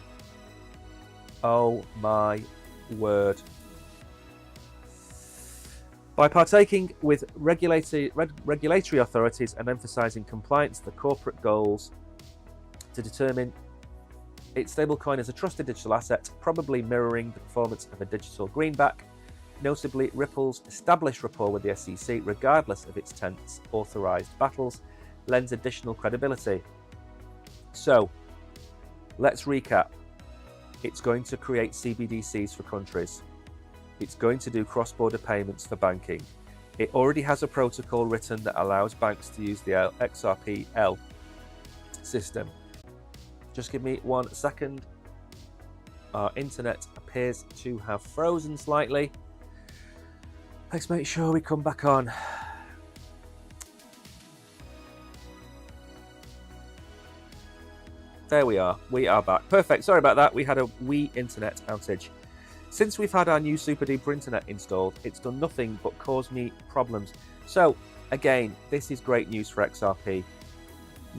Oh my word. By partaking with regulatory authorities and emphasizing compliance to the corporate goals to determine its stablecoin as a trusted digital asset, probably mirroring the performance of a digital greenback. Notably, Ripple's established rapport with the SEC, regardless of its tense authorized battles, lends additional credibility. So, let's recap. It's going to create CBDCs for countries. It's going to do cross-border payments for banking. It already has a protocol written that allows banks to use the XRP-L system. Just give me 1 second. Our internet appears to have frozen slightly. Let's make sure we come back on. There we are. We are back. Perfect. Sorry about that. We had a wee internet outage. Since we've had our new super duper internet installed, it's done nothing but cause me problems. So, again, this is great news for XRP.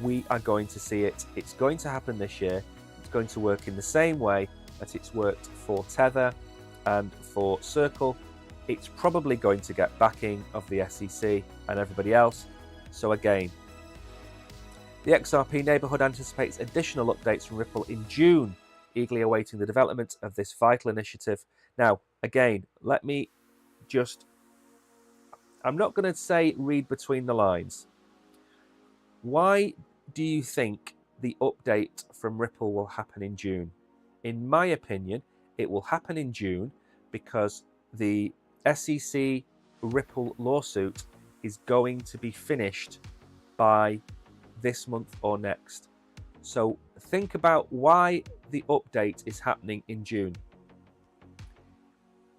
We are going to see it. It's going to happen this year. It's going to work in the same way that it's worked for Tether and for Circle. It's probably going to get backing of the SEC and everybody else. So again, the XRP neighborhood anticipates additional updates from Ripple in June, eagerly awaiting the development of this vital initiative. Now, again, let me just, I'm not going to say read between the lines. Why do you think the update from Ripple will happen in June? In my opinion, it will happen in June because the SEC Ripple lawsuit is going to be finished by this month or next. So think about why the update is happening in June.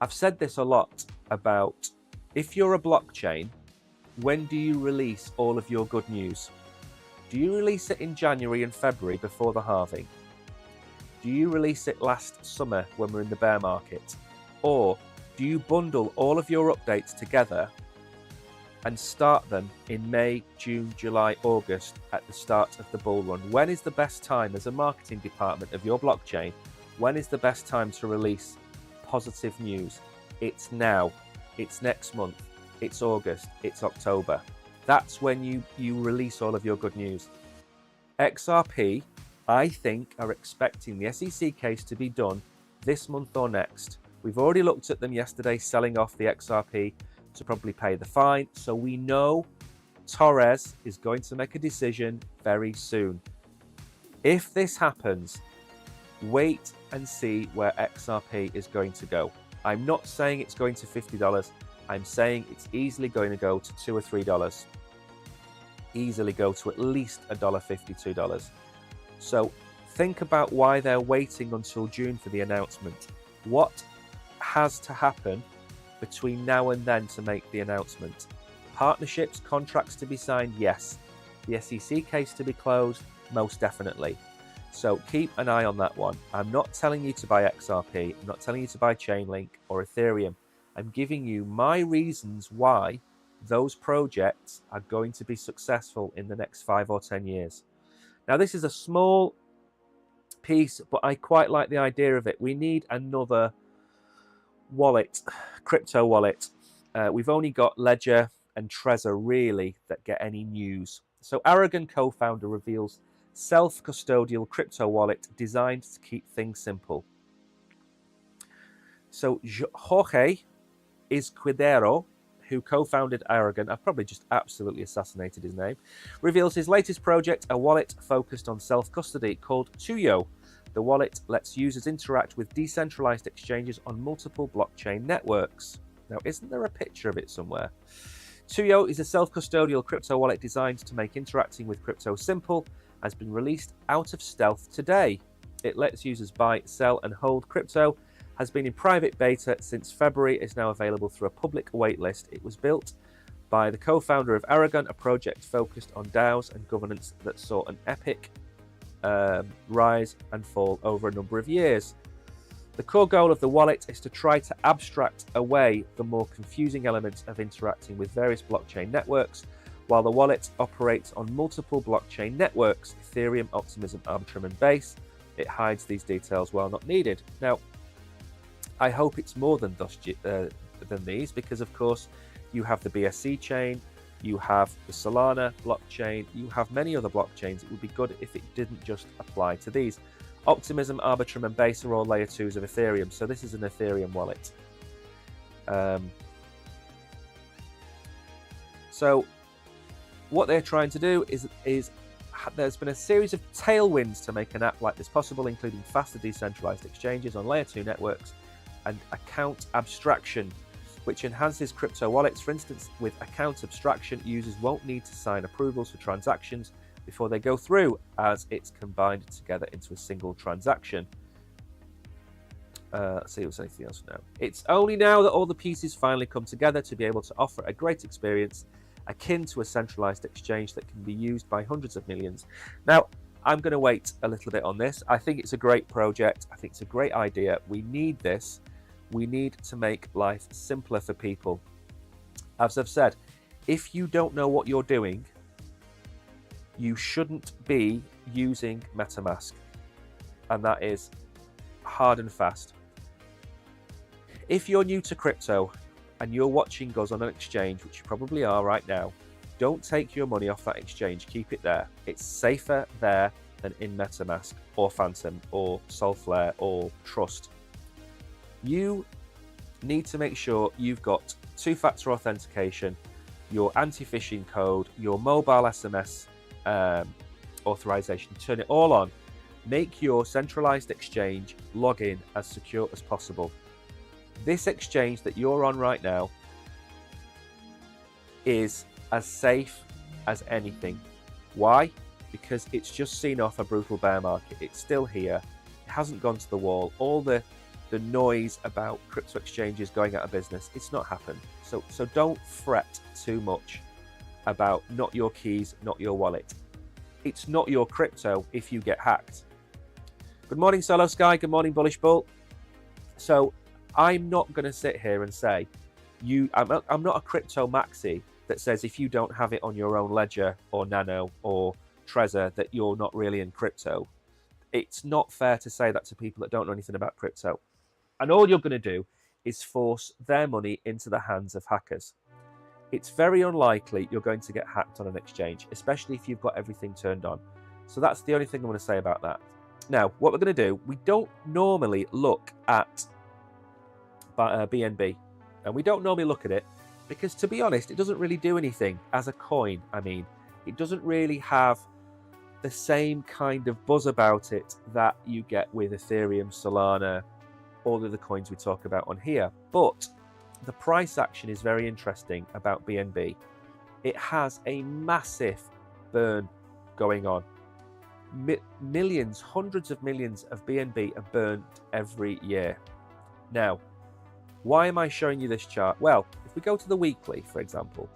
I've said this a lot about if you're a blockchain, when do you release all of your good news? Do you release it in January and February before the halving? Do you release it last summer when we're in the bear market? Or do you bundle all of your updates together and start them in May, June, July, August at the start of the bull run? When is the best time as a marketing department of your blockchain? When is the best time to release positive news? It's now. It's next month. It's August. It's October. That's when you release all of your good news. XRP I think, are expecting the SEC case to be done this month or next. We've already looked at them yesterday selling off the XRP to probably pay the fine. So we know Torres is going to make a decision very soon. If this happens, wait and see where XRP is going to go. I'm not saying it's going to $50. I'm saying it's easily going to go to $2 or $3. Easily go to at least $1.50, $2. So think about why they're waiting until June for the announcement. What has to happen between now and then to make the announcement? Partnerships, contracts to be signed, yes. The SEC case to be closed, most definitely. So keep an eye on that one. I'm not telling you to buy XRP. I'm not telling you to buy Chainlink or Ethereum. I'm giving you my reasons why those projects are going to be successful in the next 5 or 10 years. Now, this is a small piece, but I quite like the idea of it. We need another wallet, crypto wallet. We've only got Ledger and Trezor really that get any news. So Aragon co-founder reveals self-custodial crypto wallet designed to keep things simple. So Jorge Izquierdo, who co-founded Aragon, I've probably just absolutely assassinated his name, reveals his latest project, a wallet focused on self-custody called Tuyo. The wallet lets users interact with decentralized exchanges on multiple blockchain networks. Now, isn't there a picture of it somewhere? Tuyo is a self-custodial crypto wallet designed to make interacting with crypto simple, has been released out of stealth today. It lets users buy, sell, and hold crypto, has been in private beta since February, is now available through a public waitlist. It was built by the co-founder of Aragon, a project focused on DAOs and governance that saw an epic rise and fall over a number of years. The core goal of the wallet is to try to abstract away the more confusing elements of interacting with various blockchain networks. While the wallet operates on multiple blockchain networks, Ethereum, Optimism, Arbitrum, and Base, it hides these details while not needed. Now, I hope it's more than these, because of course you have the BSC chain, you have the Solana blockchain, you have many other blockchains. It would be good if it didn't just apply to these. Optimism, Arbitrum, and Base are all layer 2s of Ethereum, so this is an Ethereum wallet. So what they're trying to do is there's been a series of tailwinds to make an app like this possible, including faster decentralized exchanges on layer 2 networks and account abstraction, which enhances crypto wallets. For instance, with account abstraction, users won't need to sign approvals for transactions before they go through, as it's combined together into a single transaction. Let's see if there's anything else now. It's only now that all the pieces finally come together to be able to offer a great experience akin to a centralized exchange that can be used by hundreds of millions. Now, I'm going to wait a little bit on this. I think it's a great project. I think it's a great idea. We need this. We need to make life simpler for people. As I've said, if you don't know what you're doing, you shouldn't be using MetaMask. And that is hard and fast. If you're new to crypto and you're watching us on an exchange, which you probably are right now, don't take your money off that exchange. Keep it there. It's safer there than in MetaMask or Phantom or Solflare or Trust. You need to make sure you've got two-factor authentication, your anti-phishing code, your mobile SMS authorization. Turn it all on. Make your centralized exchange login as secure as possible. This exchange that you're on right now is as safe as anything. Why? Because it's just seen off a brutal bear market. It's still here. It hasn't gone to the wall. All the noise about crypto exchanges going out of business, it's not happened. So don't fret too much about not your keys, not your wallet. It's not your crypto if you get hacked. Good morning, Solo Sky. Good morning, Bullish Bull. So I'm not going to sit here and say, I'm not a crypto maxi that says if you don't have it on your own ledger or Nano or Trezor that you're not really in crypto. It's not fair to say that to people that don't know anything about crypto. And all you're going to do is force their money into the hands of hackers. It's very unlikely you're going to get hacked on an exchange, especially if you've got everything turned on. So that's the only thing I'm going to say about that. Now, what we're going to do, we don't normally look at BNB, and we don't normally look at it because, to be honest, it doesn't really do anything as a coin. I mean, it doesn't really have the same kind of buzz about it that you get with Ethereum, Solana, all of the coins we talk about on here. But the price action is very interesting about BNB. It has a massive burn going on. Millions, hundreds of millions of BNB are burned every year. Now, why am I showing you this chart? Well, if we go to the weekly, for example,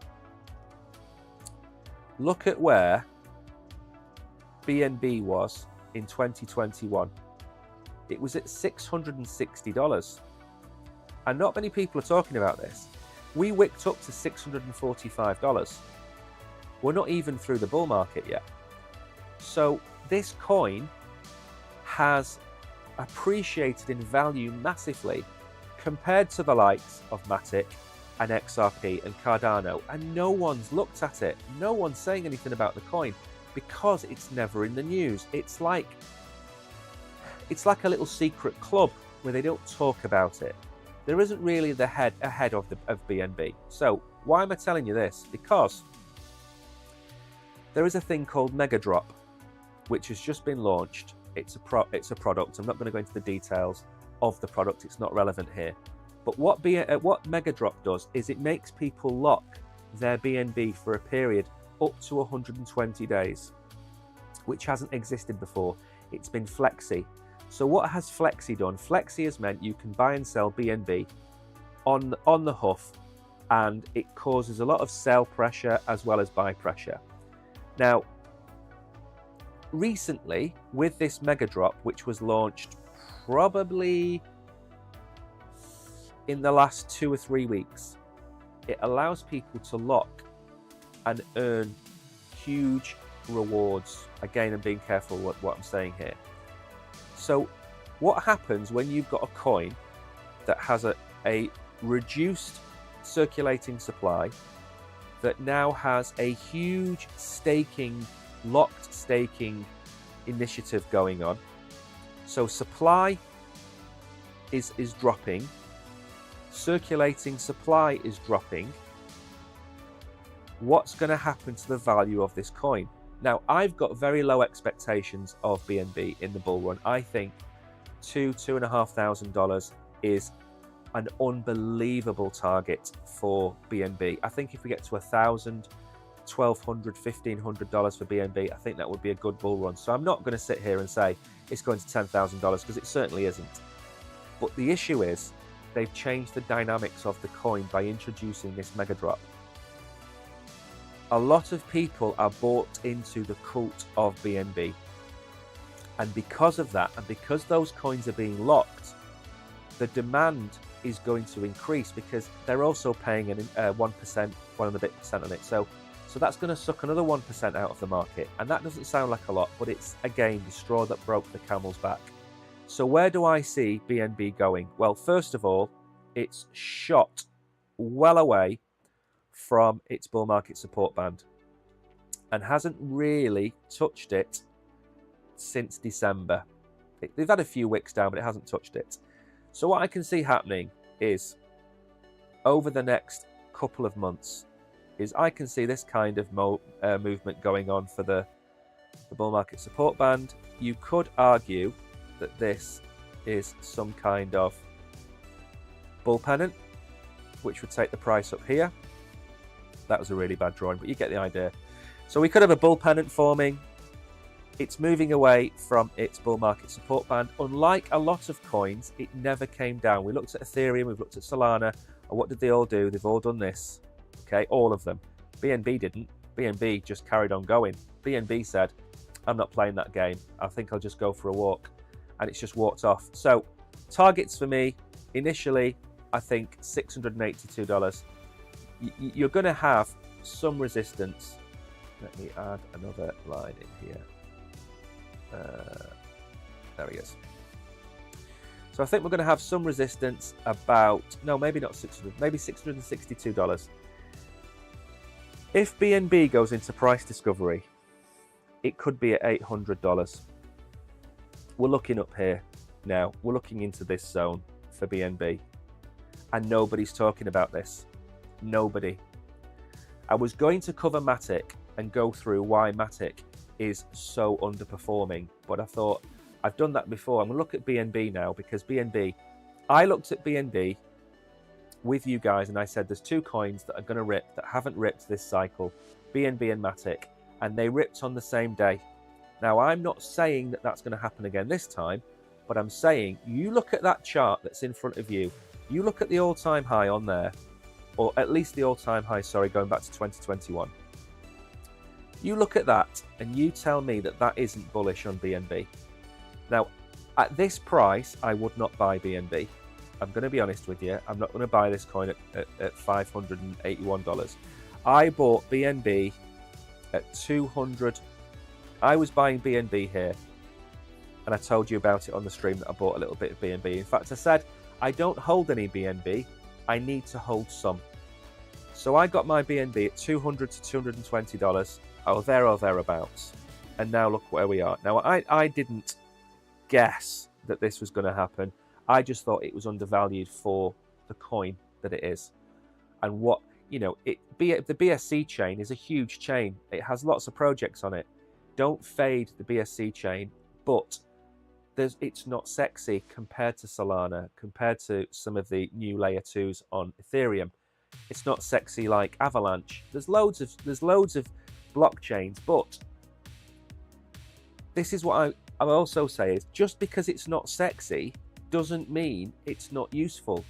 look at where BNB was in 2021. It was at $660. And not many people are talking about this. We wicked up to $645. We're not even through the bull market yet. So this coin has appreciated in value massively compared to the likes of Matic and XRP and Cardano, and no one's looked at it. No one's saying anything about the coin because it's never in the news. It's like a little secret club where they don't talk about it. There isn't really the head of BNB. So why am I telling you this? Because there is a thing called Megadrop, which has just been launched. It's a product. I'm not going to go into the details of the product. It's not relevant here. But what Megadrop does is it makes people lock their BNB for a period up to 120 days, which hasn't existed before. It's been Flexi. So what has Flexi done? Flexi has meant you can buy and sell BNB on the hoof, and it causes a lot of sell pressure as well as buy pressure. Now, recently, with this Megadrop, which was launched probably in the last 2 or 3 weeks, it allows people to lock and earn huge rewards. Again, I'm being careful what I'm saying here. So what happens when you've got a coin that has a reduced circulating supply, that now has a huge locked staking initiative going on? So supply is dropping, circulating supply is dropping. What's going to happen to the value of this coin? Now, I've got very low expectations of BNB in the bull run. I think $2,500 is an unbelievable target for BNB. I think if we get to $1,000, $1,200, $1,500 for BNB, I think that would be a good bull run. So I'm not going to sit here and say it's going to $10,000 because it certainly isn't. But the issue is they've changed the dynamics of the coin by introducing this Megadrop. A lot of people are bought into the cult of BNB. And because of that, and because those coins are being locked, the demand is going to increase because they're also paying 1%, 1 and a bit percent on it. So that's going to suck another 1% out of the market. And that doesn't sound like a lot, but it's, again, the straw that broke the camel's back. So where do I see BNB going? Well, first of all, it's shot well away from its bull market support band and hasn't really touched it since December. They've had a few wicks down, but it hasn't touched it. So what I can see happening is over the next couple of months is I can see this kind of movement going on for the bull market support band. You could argue that this is some kind of bull pennant, which would take the price up here. That was a really bad drawing, but you get the idea. So we could have a bull pennant forming. It's moving away from its bull market support band. Unlike a lot of coins, it never came down. We looked at Ethereum, we've looked at Solana, and what did they all do? They've all done this. Okay, all of them. BNB didn't. BNB just carried on going. BNB said, I'm not playing that game. I think I'll just go for a walk. And it's just walked off. So targets for me, initially, I think $682. You're going to have some resistance. Let me add another line in here. There he is. So I think we're going to have some resistance about, no, maybe not 600, maybe $662. If BNB goes into price discovery it could be at $800. We're looking up here now. We're looking into this zone for BNB, and nobody's talking about this. Nobody. I was going to cover Matic and go through why Matic is so underperforming, but I thought I've done that before. I'm going to look at BNB now, because BNB, I looked at BNB with you guys and I said there's two coins that are going to rip that haven't ripped this cycle, BNB and Matic, and they ripped on the same day. Now, I'm not saying that that's going to happen again this time, but I'm saying you look at that chart that's in front of you, you look at the all-time high on there, or at least the all-time high, sorry, going back to 2021. You look at that and you tell me that that isn't bullish on BNB. Now, at this price, I would not buy BNB. I'm going to be honest with you. I'm not going to buy this coin at $581. I bought BNB at 200. I was buying BNB here, and I told you about it on the stream that I bought a little bit of BNB. In fact, I said, I don't hold any BNB. I need to hold some. So I got my BNB at $200 to $220, or there or thereabouts. And now look where we are. Now, I didn't guess that this was going to happen. I just thought it was undervalued for the coin that it is. And what, you know, the BSC chain is a huge chain. It has lots of projects on it. Don't fade the BSC chain, but it's not sexy compared to Solana, compared to some of the new layer 2s on Ethereum. It's not sexy like Avalanche. There's loads of blockchains, but this is what I also say is, just because it's not sexy doesn't mean it's not useful.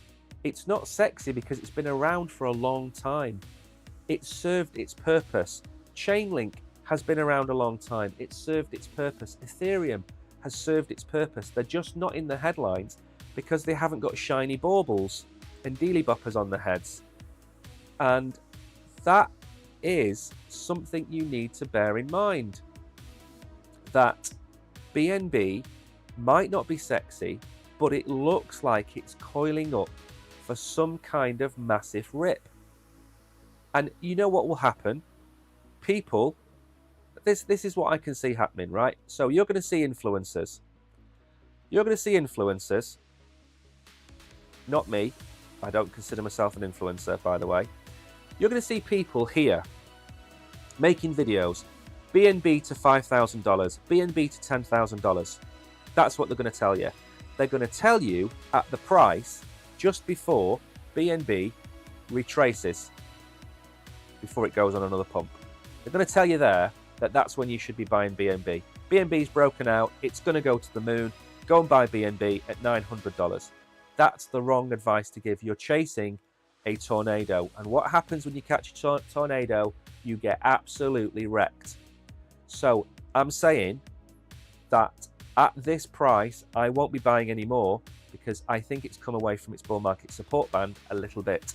It's not sexy because it's been around for a long time. It served its purpose. Chainlink has been around a long time. It served its purpose. Ethereum has served its purpose. They're just not in the headlines because they haven't got shiny baubles and dealy boppers on their heads. And that is something you need to bear in mind. That BNB might not be sexy, but it looks like it's coiling up for some kind of massive rip. And you know what will happen? People, this is what I can see happening, right? So you're going to see influencers. You're going to see influencers. Not me. I don't consider myself an influencer, by the way. You're going to see people here making videos. BNB to $5,000, BNB to $10,000. That's what they're going to tell you. They're going to tell you at the price just before BNB retraces, before it goes on another pump. They're going to tell you there that that's when you should be buying BNB. BNB's broken out. It's going to go to the moon. Go and buy BNB at $900. That's the wrong advice to give. You're chasing a tornado. And what happens when you catch a tornado? You get absolutely wrecked. So I'm saying that at this price, I won't be buying any more because I think it's come away from its bull market support band a little bit.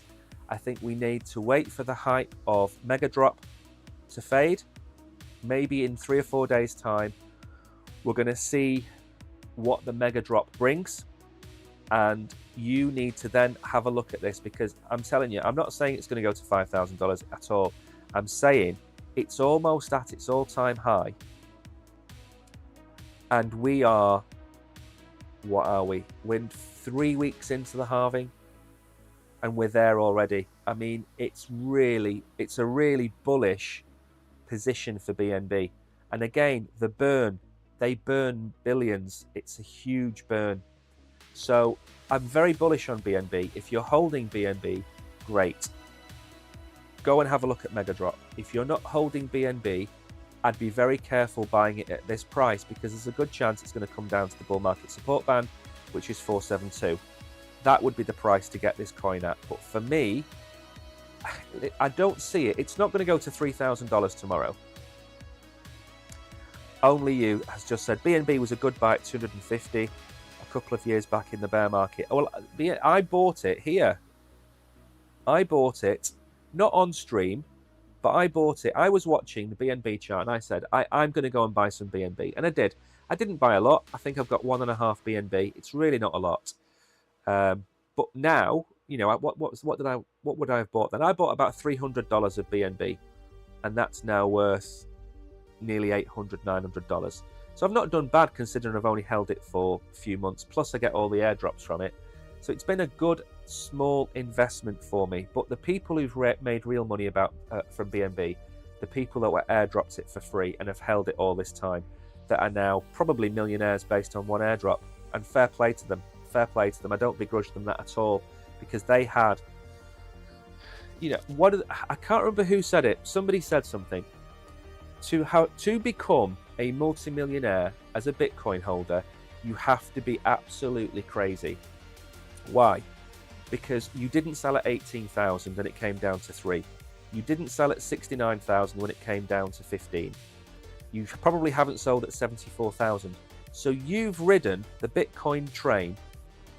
I think we need to wait for the hype of Mega Drop to fade. Maybe in 3 or 4 days' time, we're going to see what the Mega Drop brings. And you need to then have a look at this, because I'm telling you, I'm not saying it's going to go to $5,000 at all. I'm saying it's almost at its all-time high. And we are, what are we? We're 3 weeks into the halving and we're there already. I mean, it's a really bullish position for BNB. And again, the burn, they burn billions. It's a huge burn. So I'm very bullish on BNB. If you're holding BNB, great. Go and have a look at Megadrop. If you're not holding BNB, I'd be very careful buying it at this price, because there's a good chance it's going to come down to the bull market support band, which is 472. That would be the price to get this coin at. But for me, I don't see it. It's not going to go to $3,000 tomorrow. Only You has just said BNB was a good buy at 250 a couple of years back in the bear market. Well, I bought it here. I bought it not on stream, but I bought it. I was watching the BNB chart and I said, I'm going to go and buy some BNB. And I did. I didn't buy a lot. I think I've got 1.5 BNB. It's really not a lot. But now, you know, what would I have bought then? I bought about $300 of BNB, and that's now worth nearly $800, $900. So I've not done bad considering I've only held it for a few months, plus I get all the airdrops from it. So it's been a good small investment for me. But the people who've made real money from BNB, the people that were airdropped it for free and have held it all this time, that are now probably millionaires based on one airdrop, and fair play to them. Fair play to them. I don't begrudge them that at all, because they had, I can't remember who said it. Somebody said something. To become a multimillionaire as a Bitcoin holder, you have to be absolutely crazy. Why? Because you didn't sell at 18,000 and it came down to 3. You didn't sell at 69,000 when it came down to 15. You probably haven't sold at 74,000. So you've ridden the Bitcoin train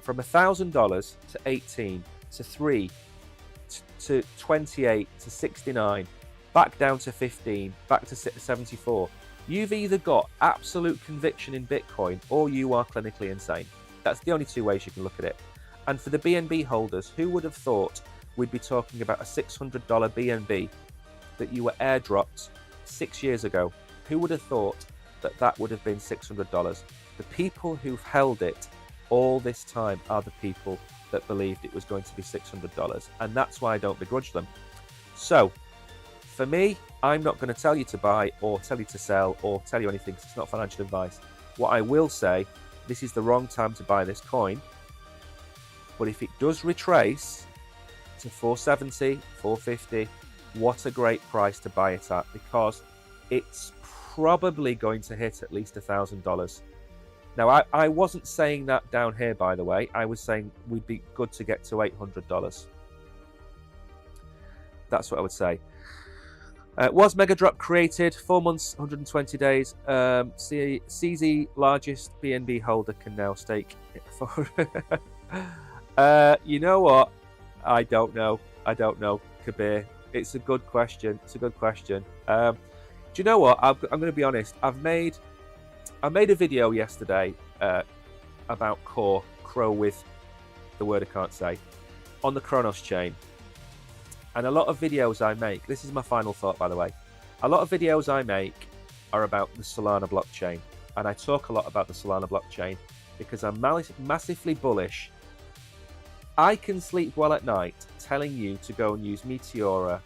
from $1,000 to 18 to 3 to 28 to 69, back down to 15, back to 74. You've either got absolute conviction in Bitcoin or you are clinically insane. That's the only two ways you can look at it. And for the BNB holders, who would have thought we'd be talking about a $600 BNB that you were airdropped 6 years ago? Who would have thought that that would have been $600? The people who've held it all this time are the people that believed it was going to be $600, and that's why I don't begrudge them. So, for me, I'm not going to tell you to buy or tell you to sell or tell you anything, because it's not financial advice. What I will say, this is the wrong time to buy this coin, but if it does retrace to 470, 450, what a great price to buy it at, because it's probably going to hit at least $1,000. Now, I wasn't saying that down here, by the way. I was saying we'd be good to get to $800. That's what I would say. Was Megadrop created? 4 months, 120 days. CZ, largest BNB holder, can now stake it for... you know what? I don't know, Kabir. It's a good question. Do you know what? I'm going to be honest. I made a video yesterday about Crow with the word I can't say, on the Kronos chain. And a lot of videos I make, this is my final thought, by the way, a lot of videos I make are about the Solana blockchain. And I talk a lot about the Solana blockchain because I'm massively bullish. I can sleep well at night telling you to go and use Meteora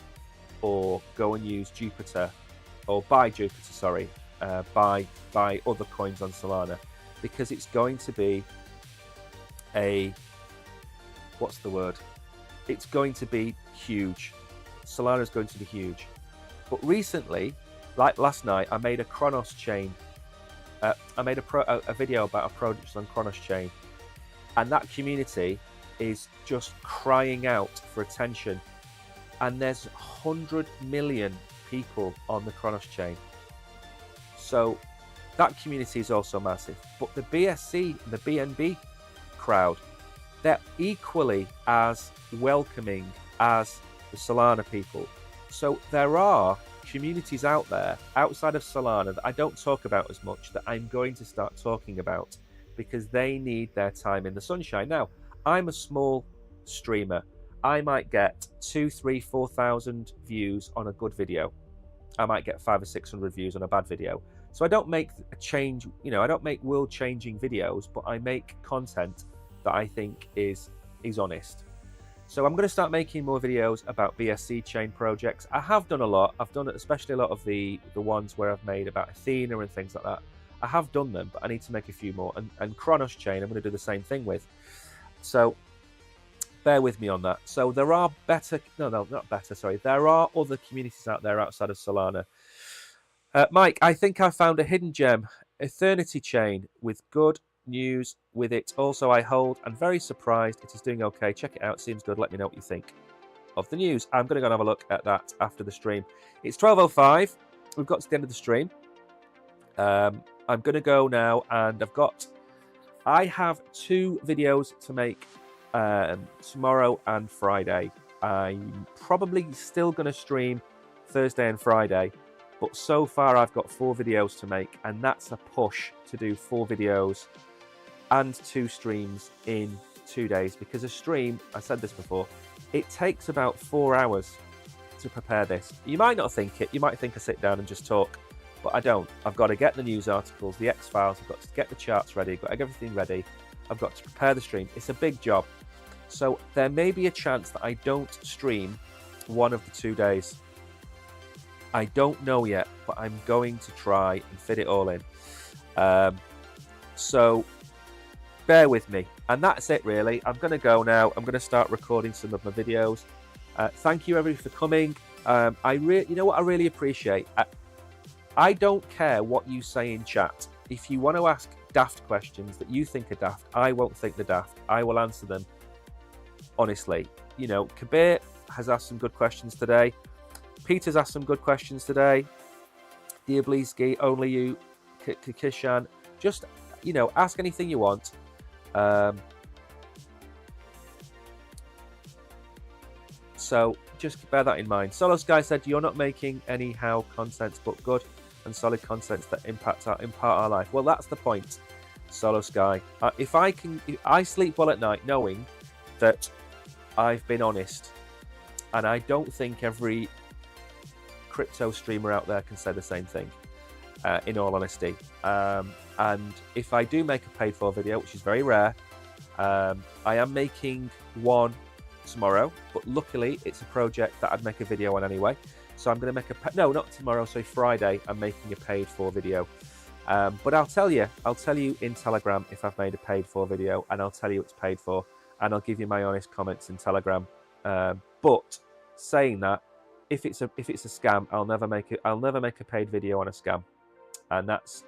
or go and use Jupiter, or buy Jupiter, sorry, buy other coins on Solana, because it's going to be it's going to be huge. Solana is going to be huge. But recently, like last night, I made a Kronos chain. I made a video about a project on Kronos chain, and that community is just crying out for attention. And there's 100 million people on the Kronos chain. So that community is also massive. But the BSC, the BNB crowd, they're equally as welcoming as the Solana people. So there are communities out there outside of Solana that I don't talk about as much that I'm going to start talking about, because they need their time in the sunshine. Now, I'm a small streamer. I might get 2,000, 3,000, 4,000 views on a good video. I might get 500 or 600 views on a bad video. So I don't make a change, I don't make world-changing videos, but I make content that I think is honest. So I'm going to start making more videos about BSC chain projects. I have done a lot. I've done especially a lot of the ones where I've made about Athena and things like that. I have done them, but I need to make a few more. And Kronos chain, I'm going to do the same thing with. So bear with me on that. So there are there are other communities out there outside of Solana. Mike, I think I found a hidden gem, Eternity chain, with good news with it. Also, I hold and very surprised it is doing okay. Check it out. Seems good. Let me know what you think of the news. I'm going to go and have a look at that after the stream. It's 12:05. We've got to the end of the stream. I'm going to go now, and I have 2 videos to make tomorrow and Friday. I'm probably still going to stream Thursday and Friday, but so far I've got 4 videos to make, and that's a push to do 4 videos and 2 streams in 2 days, because a stream, I said this before, it takes about 4 hours to prepare this. You might not think it, you might think I sit down and just talk, but I don't. I've got to get the news articles, the X-Files, I've got to get the charts ready, I've got to get everything ready, I've got to prepare the stream. It's a big job. So there may be a chance that I don't stream one of the 2 days. I don't know yet, but I'm going to try and fit it all in. So bear with me. And that's it, really. I'm going to go now. I'm going to start recording some of my videos. Thank you, everybody, for coming. You know what I really appreciate? I don't care what you say in chat. If you want to ask daft questions that you think are daft, I won't think they're daft. I will answer them honestly. You know, Kabir has asked some good questions today. Peter's asked some good questions today. Diableski, Only You, Kishan. Just, you know, ask anything you want. So just bear that in mind. Solo Sky said, you're not making any how content, but good and solid content that impart our life. Well, that's the point, Solo Sky. If I sleep well at night knowing that I've been honest, and I don't think every crypto streamer out there can say the same thing, in all honesty. And if I do make a paid for video, which is very rare, I am making one tomorrow, but luckily it's a project that I'd make a video on anyway. So I'm going to make no, not tomorrow, so Friday I'm making a paid for video. But I'll tell you in Telegram if I've made a paid for video, and I'll tell you it's paid for, and I'll give you my honest comments in Telegram. But saying that, if it's a scam, I'll never make a paid video on a scam, and that's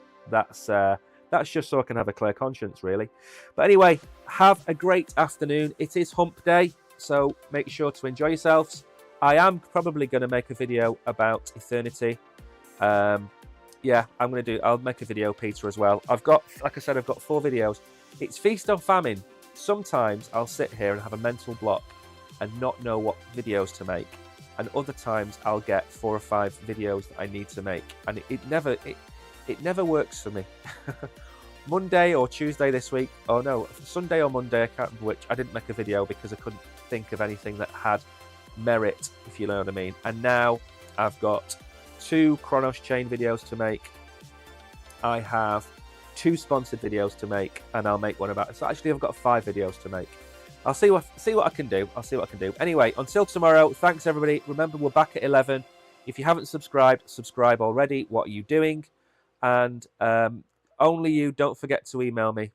just so I can have a clear conscience, really. But anyway, have a great afternoon. It is hump day, so make sure to enjoy yourselves. I am probably going to make a video about Eternity. Yeah, I'll make a video, Peter, as well. Like I said, I've got 4 videos. It's feast or famine. Sometimes I'll sit here and have a mental block and not know what videos to make. And other times I'll get 4 or 5 videos that I need to make. And it never works for me. Monday or Tuesday this week, Sunday or Monday, I can't remember which, I didn't make a video because I couldn't think of anything that had merit, if you know what I mean. And now I've got 2 Chronos Chain videos to make. I have 2 sponsored videos to make, and I'll make one about it. So actually I've got 5 videos to make. I'll see what I can do. Anyway, until tomorrow, thanks everybody. Remember, we're back at 11. If you haven't subscribed, subscribe already. What are you doing? And Only You, don't forget to email me.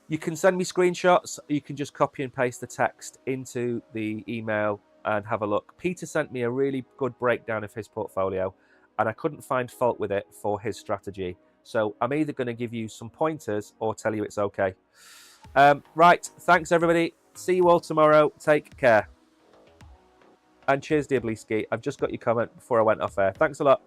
You can send me screenshots. You can just copy and paste the text into the email and have a look. Peter sent me a really good breakdown of his portfolio, and I couldn't find fault with it for his strategy. So I'm either going to give you some pointers or tell you it's okay. Right, thanks everybody. See you all tomorrow. Take care. And cheers, Diableski. I've just got your comment before I went off air. Thanks a lot.